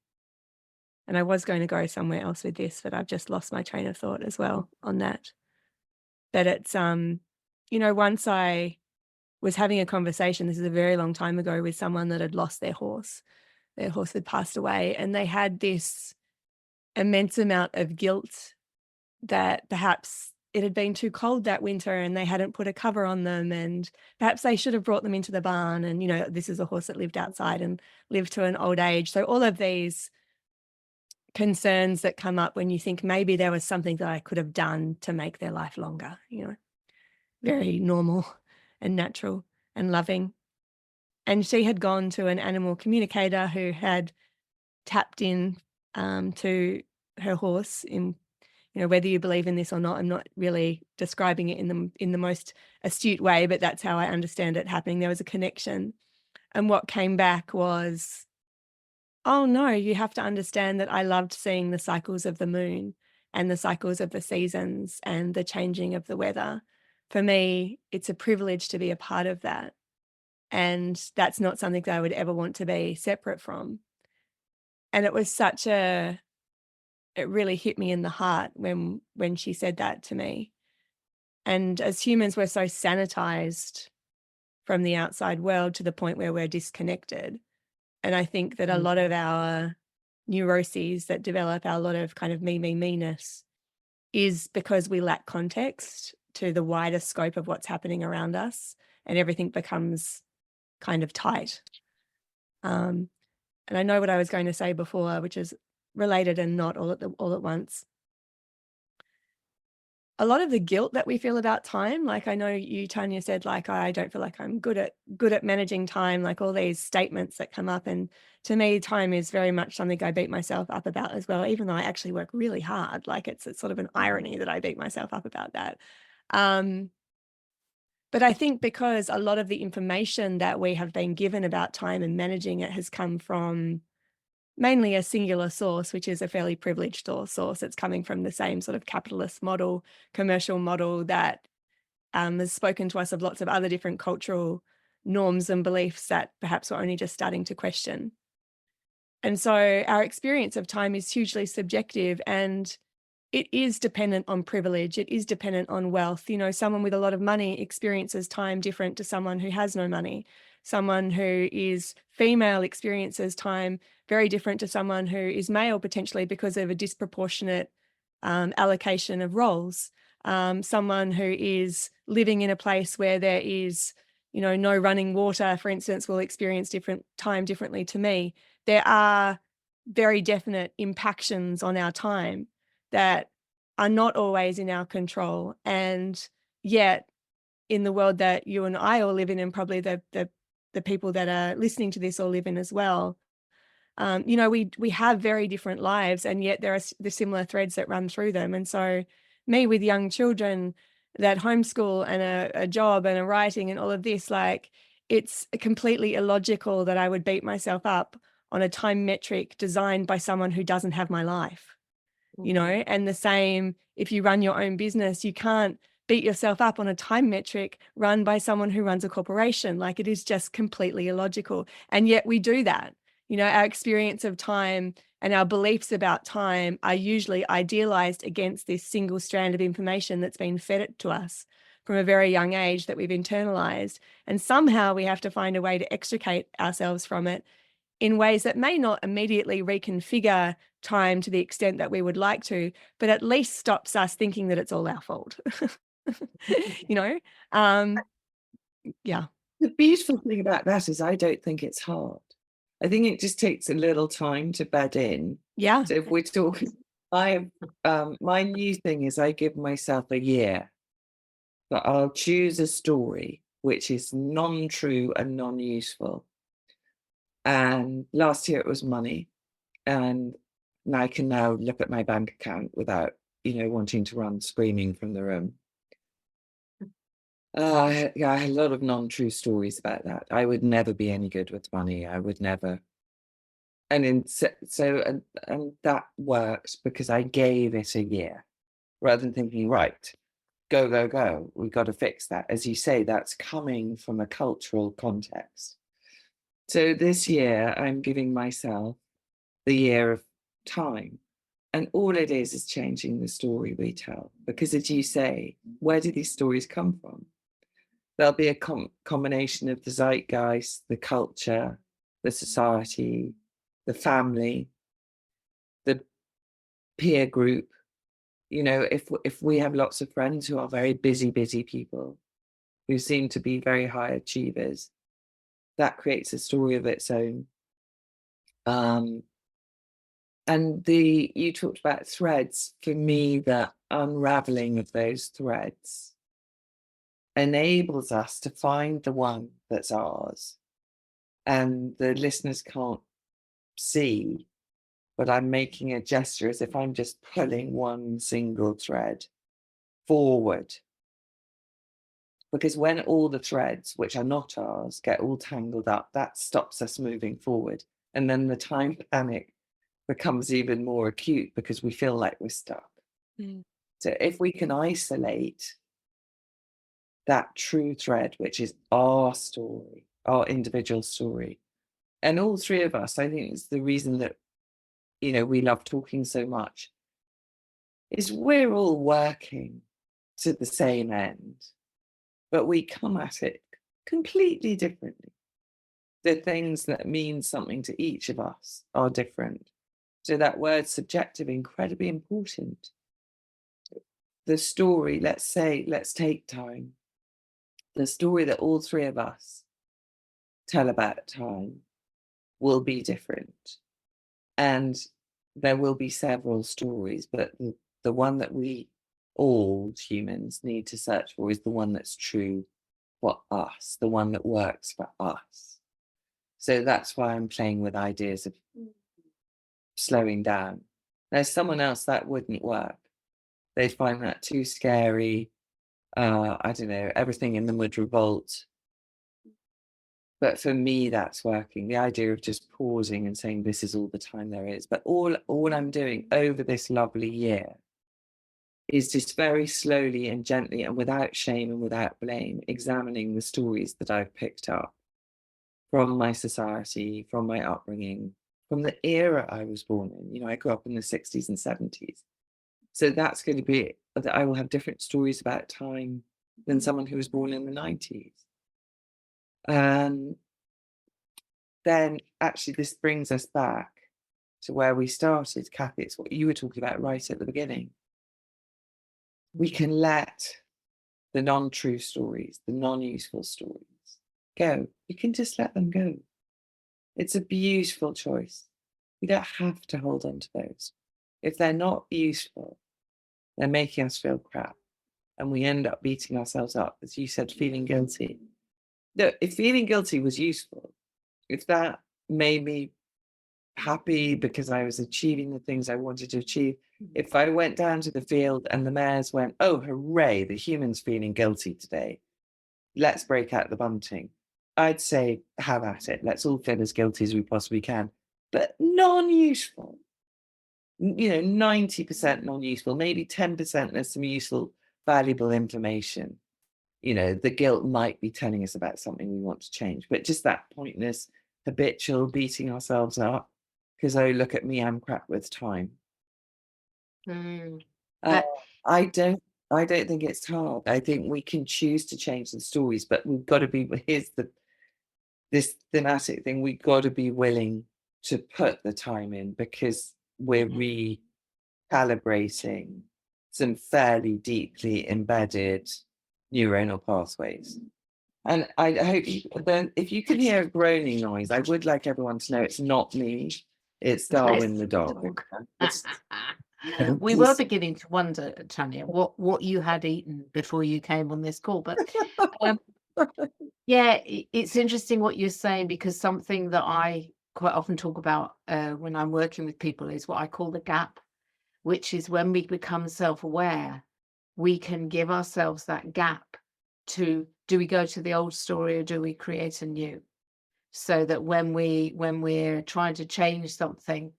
I was going to go somewhere else with this, but I've just lost my train of thought as well on that. But it's, once I was having a conversation, this is a very long time ago, with someone that had lost their horse. Their horse had passed away, and they had this immense amount of guilt that perhaps it had been too cold that winter and they hadn't put a cover on them, and perhaps they should have brought them into the barn. And, this is a horse that lived outside and lived to an old age. So all of these concerns that come up when you think maybe there was something that I could have done to make their life longer, very normal and natural and loving. And she had gone to an animal communicator who had tapped in to her horse in, whether you believe in this or not, I'm not really describing it in the most astute way, but that's how I understand it happening. There was a connection. And what came back was, oh no, you have to understand that I loved seeing the cycles of the moon and the cycles of the seasons and the changing of the weather. For me, it's a privilege to be a part of that. And that's not something that I would ever want to be separate from. And it was it really hit me in the heart when she said that to me. And as humans, we're so sanitized from the outside world to the point where we're disconnected. And I think that a lot of our neuroses that develop, a lot of kind of me-ness, is because we lack context to the wider scope of what's happening around us, and everything becomes kind of tight. And I know what I was going to say before, which is related and not all at once. A lot of the guilt that we feel about time, like I know you, Tania, said, like, I don't feel like I'm good at managing time, like all these statements that come up. And to me, time is very much something I beat myself up about as well, even though I actually work really hard. Like it's sort of an irony that I beat myself up about that. But I think because a lot of the information that we have been given about time and managing it has come from mainly a singular source, which is a fairly privileged source. It's coming from the same sort of capitalist model, commercial model that has spoken to us of lots of other different cultural norms and beliefs that perhaps we're only just starting to question. And so our experience of time is hugely subjective, and it is dependent on privilege. It is dependent on wealth. You know, someone with a lot of money experiences time different to someone who has no money. Someone who is female experiences time very different to someone who is male, potentially because of a disproportionate allocation of roles. Someone who is living in a place where there is, you know, no running water, for instance, will experience different time differently to me. There are very definite impactions on our time that are not always in our control. And yet, in the world that you and I all live in, and probably the people that are listening to this all live in as well, you know, we have very different lives, and yet there are the similar threads that run through them. And so, me with young children that homeschool and a job and a writing and all of this, like, it's completely illogical that I would beat myself up on a time metric designed by someone who doesn't have my life, you know. And the same, if you run your own business, you can't beat yourself up on a time metric run by someone who runs a corporation. Like, it is just completely illogical. And yet we do that. You know, our experience of time and our beliefs about time are usually idealized against this single strand of information that's been fed it to us from a very young age that we've internalized. And somehow we have to find a way to extricate ourselves from it in ways that may not immediately reconfigure time to the extent that we would like to, but at least stops us thinking that it's all our fault. You know? Yeah. The beautiful thing about that is I don't think it's hard. I think it just takes a little time to bed in. Yeah. So if we're talking, my new thing is I give myself a year, but I'll choose a story which is non-true and non-useful. And last year it was money, and I can now look at my bank account without, you know, wanting to run screaming from the room. Yeah, I had a lot of non-true stories about that. I would never be any good with money. I would never. And that worked because I gave it a year rather than thinking, right, go, go, go. We've got to fix that. As you say, that's coming from a cultural context. So this year, I'm giving myself the year of time. And all it is changing the story we tell. Because as you say, where do these stories come from? There'll be a combination of the zeitgeist, the culture, the society, the family, the peer group. You know, if we have lots of friends who are very busy people, who seem to be very high achievers, that creates a story of its own. And you talked about threads. For me, the unraveling of those threads enables us to find the one that's ours. And the listeners can't see, but I'm making a gesture as if I'm just pulling one single thread forward. Because when all the threads, which are not ours, get all tangled up, that stops us moving forward. And then the time panic becomes even more acute because we feel like we're stuck. So if we can isolate that true thread, which is our story, our individual story, and all three of us, I think it's the reason that, you know, we love talking so much, is we're all working to the same end, but we come at it completely differently. The things that mean something to each of us are different. So that word subjective, incredibly important. The story, let's take time. The story that all three of us tell about time will be different. And there will be several stories, but the one that we all humans need to search for is the one that's true for us, the one that works for us. So that's why I'm playing with ideas of slowing down. Now, someone else that wouldn't work. They'd find that too scary. I don't know, everything in them would revolt. But for me, that's working. The idea of just pausing and saying, this is all the time there is. But all I'm doing over this lovely year is just very slowly and gently and without shame and without blame, examining the stories that I've picked up from my society, from my upbringing, from the era I was born in. You know, I grew up in the 60s and 70s. So that's going to be that I will have different stories about time than someone who was born in the 90s. Then actually this brings us back to where we started, Kathy. It's what you were talking about right at the beginning. We can let the non-true stories, the non-useful stories go. We can just let them go. It's a beautiful choice. We don't have to hold on to those. If they're not useful, they're making us feel crap. And we end up beating ourselves up, as you said, feeling guilty. No, if feeling guilty was useful, if that made me happy because I was achieving the things I wanted to achieve, if I went down to the field and the mares went, oh, hooray, the human's feeling guilty today, let's break out the bunting, I'd say, have at it. Let's all feel as guilty as we possibly can. But non-useful, 90% non-useful, maybe 10% there's some useful, valuable information. The guilt might be telling us about something we want to change, but just that pointless, habitual beating ourselves up because, oh, look at me, I'm crap with time. But I don't think it's hard. I think we can choose to change the stories, but we've got to be, here's this thematic thing, we've got to be willing to put the time in because we're recalibrating some fairly deeply embedded neuronal pathways. And I hope if you can hear a groaning noise, I would like everyone to know it's not me, it's Darwin the dog. We were beginning to wonder, Tania, what you had eaten before you came on this call. But yeah, it's interesting what you're saying, because something that I quite often talk about when I'm working with people is what I call the gap, which is when we become self-aware, we can give ourselves that gap to, do we go to the old story or do we create a new? So that when we're trying to change something,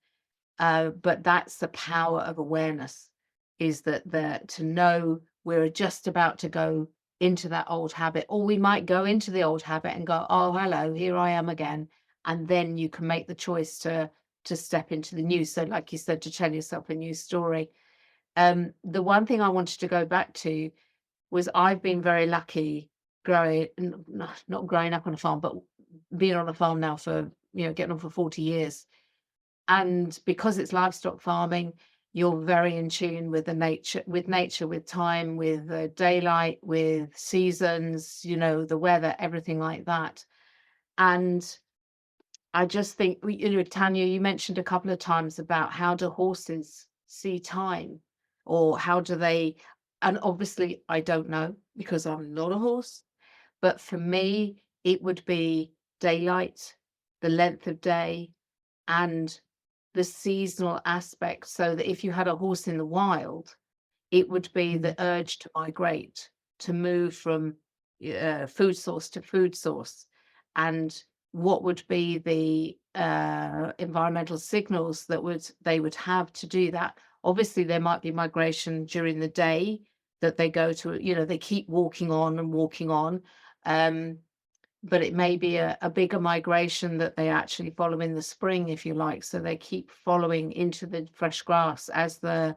but that's the power of awareness, is that to know we're just about to go into that old habit, or we might go into the old habit and go, oh, hello, here I am again. And then you can make the choice to step into the new. So like you said, to tell yourself a new story. The one thing I wanted to go back to was I've been very lucky not growing up on a farm, but being on a farm now for, getting on for 40 years. And because it's livestock farming, you're very in tune with nature, with time, with daylight, with seasons, the weather, everything like that. And I just think, Tania, you mentioned a couple of times about how do horses see time, or how do they, and obviously I don't know because I'm not a horse, but for me, it would be daylight, the length of day, and the seasonal aspect. So that if you had a horse in the wild, it would be the urge to migrate, to move from food source to food source. And what would be the environmental signals that they would have to do that? Obviously, there might be migration during the day that they go to, they keep walking on and walking on. But it may be a bigger migration that they actually follow in the spring, if you like. So they keep following into the fresh grass as the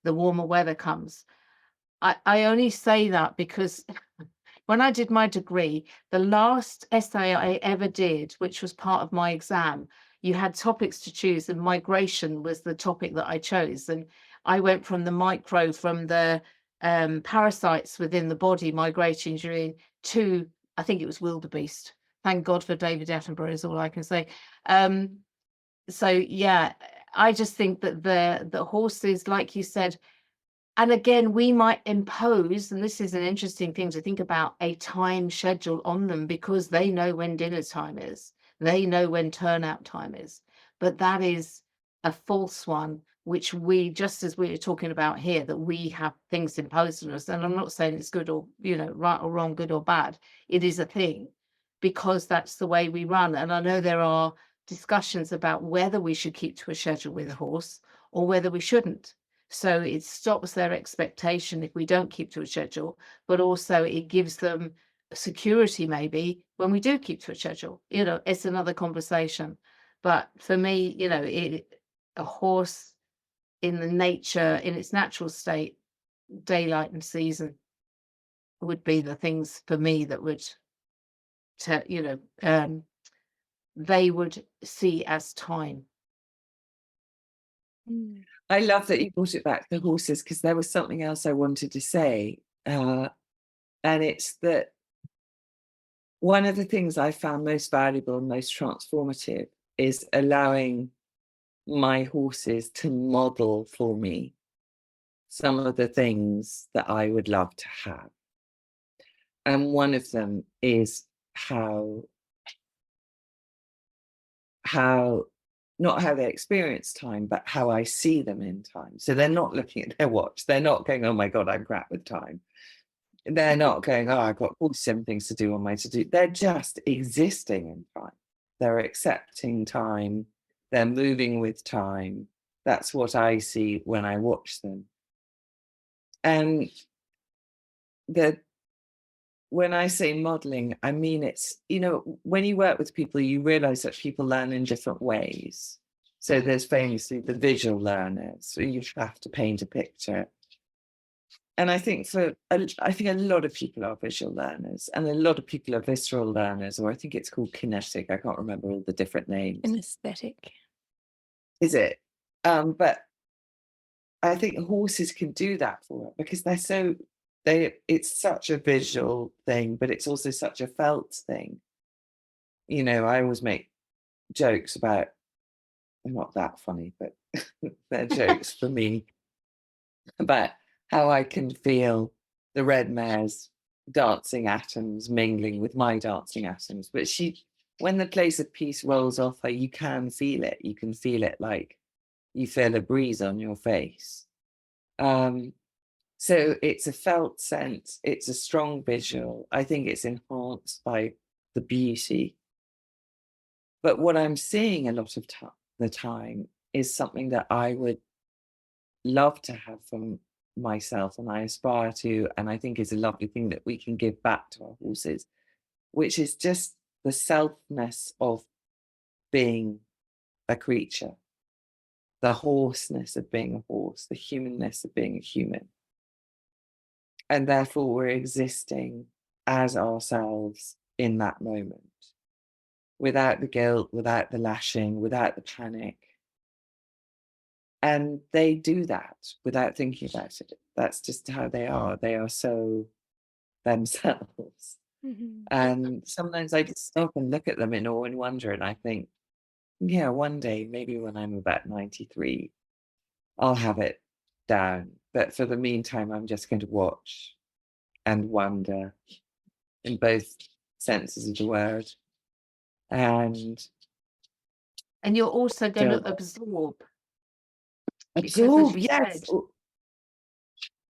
warmer weather comes. I only say that because when I did my degree, the last essay I ever did, which was part of my exam, you had topics to choose, and migration was the topic that I chose. And I went from the parasites within the body migrating to, I think it was wildebeest. Thank God for David Attenborough is all I can say. So yeah, I just think that the horses, like you said, and again, we might impose, and this is an interesting thing to think about, a time schedule on them, because they know when dinner time is, they know when turnout time is. But that is a false one, which we, just as we're talking about here, that we have things imposed on us. And I'm not saying it's good or, right or wrong, good or bad. It is a thing, because that's the way we run. And I know there are discussions about whether we should keep to a schedule with a horse or whether we shouldn't. So it stops their expectation if we don't keep to a schedule, but also it gives them security maybe when we do keep to a schedule. It's another conversation. But for me, a horse in the nature, in its natural state, daylight and season would be the things for me that would, they would see as time. Mm. I love that you brought it back to the horses, because there was something else I wanted to say. And it's that one of the things I found most valuable and most transformative is allowing my horses to model for me some of the things that I would love to have. And one of them is how not how they experience time, but how I see them in time. So they're not looking at their watch. They're not going, oh my God, I'm crap with time. They're not going, oh, I've got 47 things to do on my to-do. They're just existing in time. They're accepting time. They're moving with time. That's what I see when I watch them. And when I say modeling, I mean, it's, when you work with people, you realize that people learn in different ways. So there's famously the visual learners. So you have to paint a picture. And I think a lot of people are visual learners, and a lot of people are visceral learners, or I think it's called kinetic. I can't remember all the different names. An aesthetic. Is it? But I think horses can do that for it, because it's such a visual thing, but it's also such a felt thing. I always make jokes about, they're not that funny, but they're jokes for me, about how I can feel the red mare's dancing atoms mingling with my dancing atoms. But when the place of peace rolls off her, you can feel it. You can feel it like you feel a breeze on your face. So it's a felt sense. It's a strong visual. I think it's enhanced by the beauty. But what I'm seeing a lot of the time is something that I would love to have from myself, and I aspire to, and I think is a lovely thing that we can give back to our horses, which is just the selfness of being a creature, the horseness of being a horse, the humanness of being a human. And therefore we're existing as ourselves in that moment, without the guilt, without the lashing, without the panic. And they do that without thinking about it. That's just how they are. They are so themselves. Mhm. And sometimes I just stop and look at them in awe and wonder, and I think, yeah, one day, maybe when I'm about 93, I'll have it down. But for the meantime, I'm just going to watch and wonder in both senses of the word. And you're also going feel to absorb, because as absorb, you yes.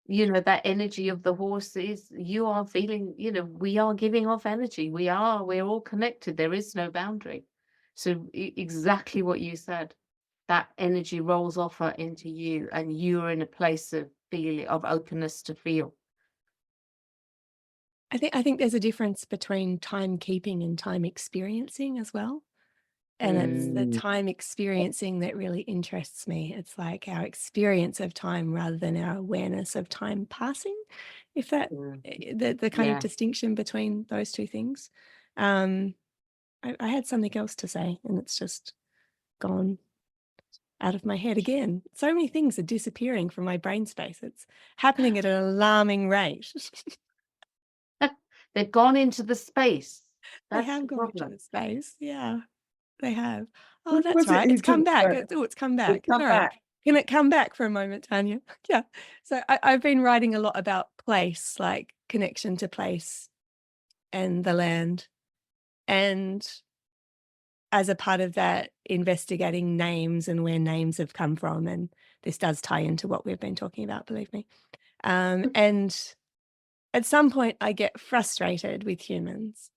said, that energy of the horses, you are feeling, we are giving off energy. We're all connected. There is no boundary. So exactly what you said, that energy rolls off her into you, and you're in a place of feeling, of openness to feel. I think there's a difference between timekeeping and time experiencing as well. And it's the time experiencing that really interests me. It's like our experience of time rather than our awareness of time passing, if that, the kind of Yeah. distinction between those two things. I had something else to say, and it's just gone out of my head again. So many things are disappearing from my brain space. It's happening at an alarming rate. They've gone into the space. They That's have the gone into problem. the space. Yeah, they have. Oh, What that's was it right. you It's come talked back. about? It's come It's back. come All right. back. Can it come back for a moment, Tanya? Yeah. So I've been writing a lot about place, like connection to place and the land. And as a part of that, investigating names and where names have come from. And this does tie into what we've been talking about, believe me. And at some point, I get frustrated with humans.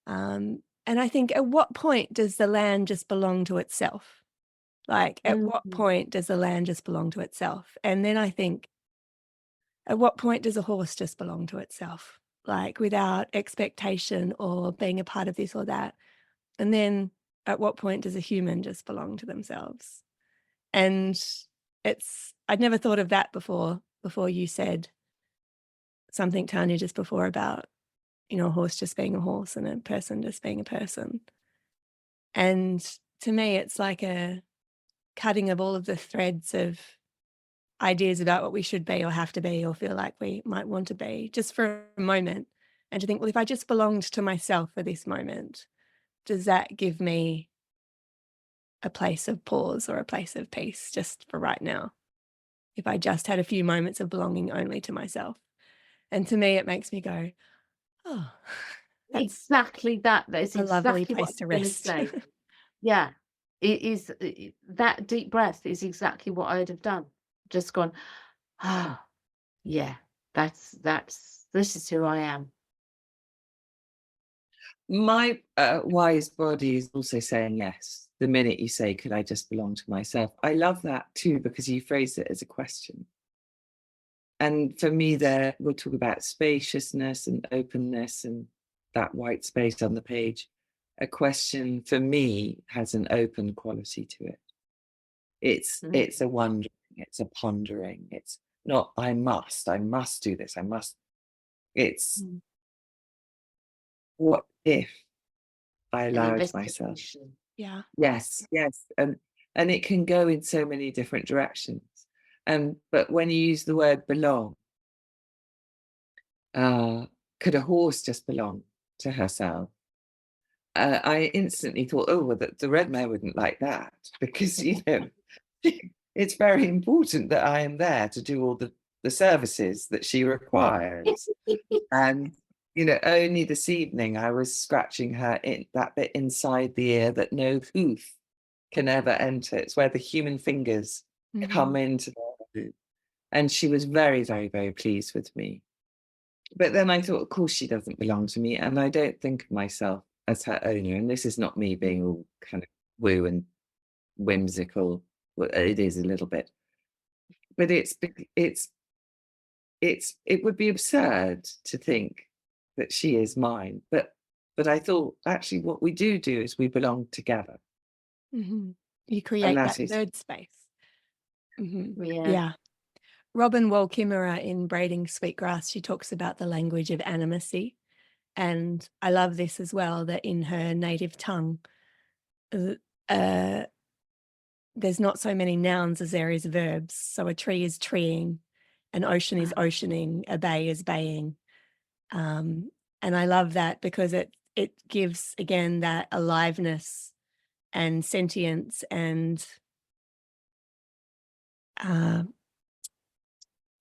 And I think, at what point does the land just belong to itself? Like, at what point does the land just belong to itself? And then I think, at what point does a horse just belong to itself? Like, without expectation or being a part of this or that. And then at what point does a human just belong to themselves? And I'd never thought of that before you said something, Tanya, just before about, a horse just being a horse and a person just being a person. And to me, it's like a cutting of all of the threads of ideas about what we should be or have to be or feel like we might want to be, just for a moment. And to think, well, if I just belonged to myself for this moment, does that give me a place of pause or a place of peace just for right now? If I just had a few moments of belonging only to myself. And to me, it makes me go, oh, that's Exactly that. That's a lovely exactly what place to I was rest. going to say. Yeah, it is. That deep breath is exactly what I'd have done. Just gone, ah, yeah, this is who I am. My wise body is also saying yes. The minute you say, could I just belong to myself? I love that too, because you phrase it as a question. And for me, we'll talk about spaciousness and openness and that white space on the page. A question for me has an open quality to it. It's a wondering, it's a pondering. It's not, I must do this, I must. It's what if I An allowed myself? investigation. Yeah. Yes. And it can go in so many different directions. But when you use the word belong, could a horse just belong to herself? I instantly thought, oh, well, the red mare wouldn't like that, because, it's very important that I am there to do all the services that she requires. And, only this evening I was scratching her in that bit inside the ear that no hoof can ever enter. It's where the human fingers come into the hoof. And she was very, very, very pleased with me. But then I thought, of course, she doesn't belong to me, and I don't think of myself as her owner. And this is not me being all kind of woo and whimsical. Well, it is a little bit, but it would be absurd to think that she is mine. But I thought, actually, what we do is we belong together. You create And that that is, third space. Yeah. Yeah. Robin Wall Kimmerer in Braiding Sweetgrass, she talks about the language of animacy. And I love this as well, that in her native tongue, there's not so many nouns as there is verbs. So a tree is treeing, an ocean is oceaning, a bay is baying. And I love that because it gives, again, that aliveness and sentience and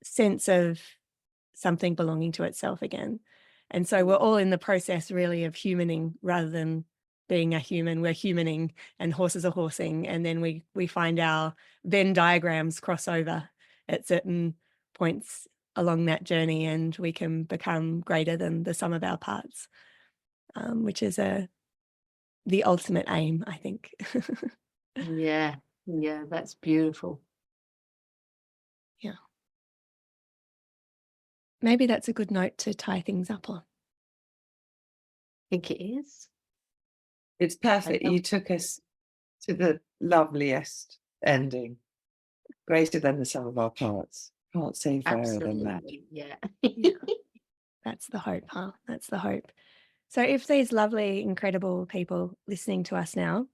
sense of something belonging to itself again. And so we're all in the process really of humaning rather than being a human. We're humaning and horses are horsing. And then we find our Venn diagrams cross over at certain points along that journey, and we can become greater than the sum of our parts, which is the ultimate aim, I think. Yeah, that's beautiful. Yeah. Maybe that's a good note to tie things up on. I think it is. it's perfect. You took us to the loveliest ending, greater than the sum of our parts. Can't say fairer than that. Absolutely. Yeah. That's the hope, huh? That's the hope. So if these lovely, incredible people listening to us now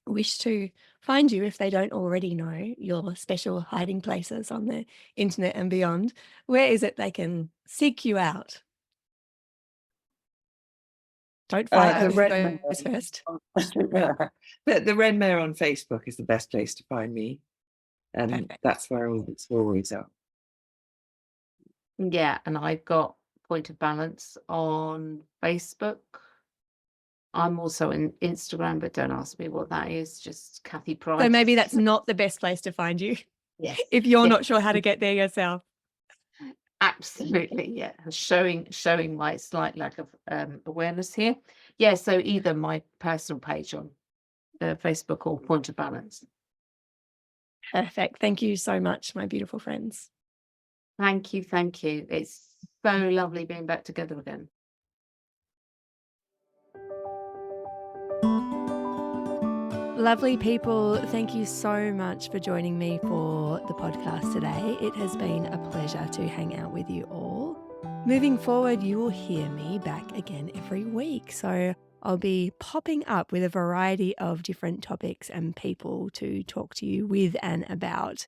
wish to find you, if they don't already know your special hiding places on the internet and beyond, where is it they can seek you out? Don't fight The over Red those Mare. first. The Red Mare on Facebook is the best place to find me. And Perfect. that's where all the stories are. Yeah, and I've got Point of Balance on Facebook. I'm also in Instagram, but don't ask me what that is. Just Kathy Price. So maybe that's not the best place to find you Yes. if you're Yes. not sure how to get there yourself. Absolutely, yeah. Showing my slight lack of awareness here. Yeah, so either my personal page on Facebook or Point of Balance. Perfect. Thank you so much, my beautiful friends. Thank you. It's so lovely being back together again. Lovely people, thank you so much for joining me for the podcast today. It has been a pleasure to hang out with you all. Moving forward, you will hear me back again every week. So I'll be popping up with a variety of different topics and people to talk to you with and about.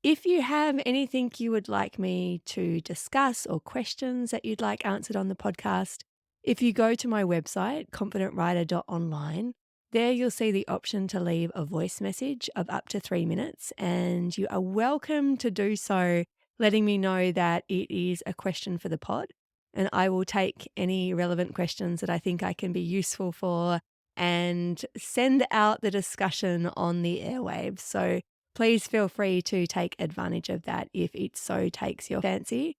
If you have anything you would like me to discuss or questions that you'd like answered on the podcast, if you go to my website, confidentwriter.online, there you'll see the option to leave a voice message of up to 3 minutes, and you are welcome to do so, letting me know that it is a question for the pod, and I will take any relevant questions that I think I can be useful for and send out the discussion on the airwaves. So please feel free to take advantage of that if it so takes your fancy.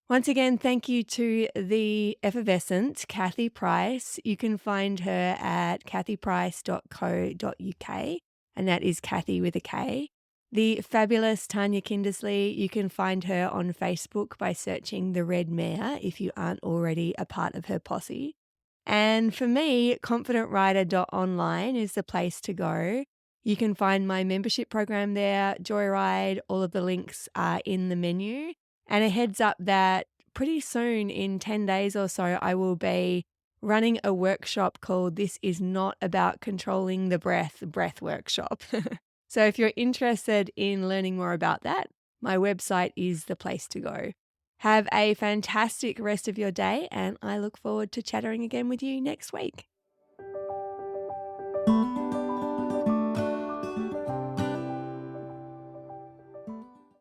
Once again, thank you to the effervescent Kathy Price. You can find her at kathyprice.co.uk, and that is Kathy with a K. The fabulous Tania Kindersley, you can find her on Facebook by searching The Red Mare if you aren't already a part of her posse. And for me, confidentwriter.online is the place to go. You can find my membership program there, Joyride, all of the links are in the menu. And a heads up that pretty soon, in 10 days or so, I will be running a workshop called This Is Not About Controlling the Breath Workshop. So if you're interested in learning more about that, my website is the place to go. Have a fantastic rest of your day, and I look forward to chattering again with you next week.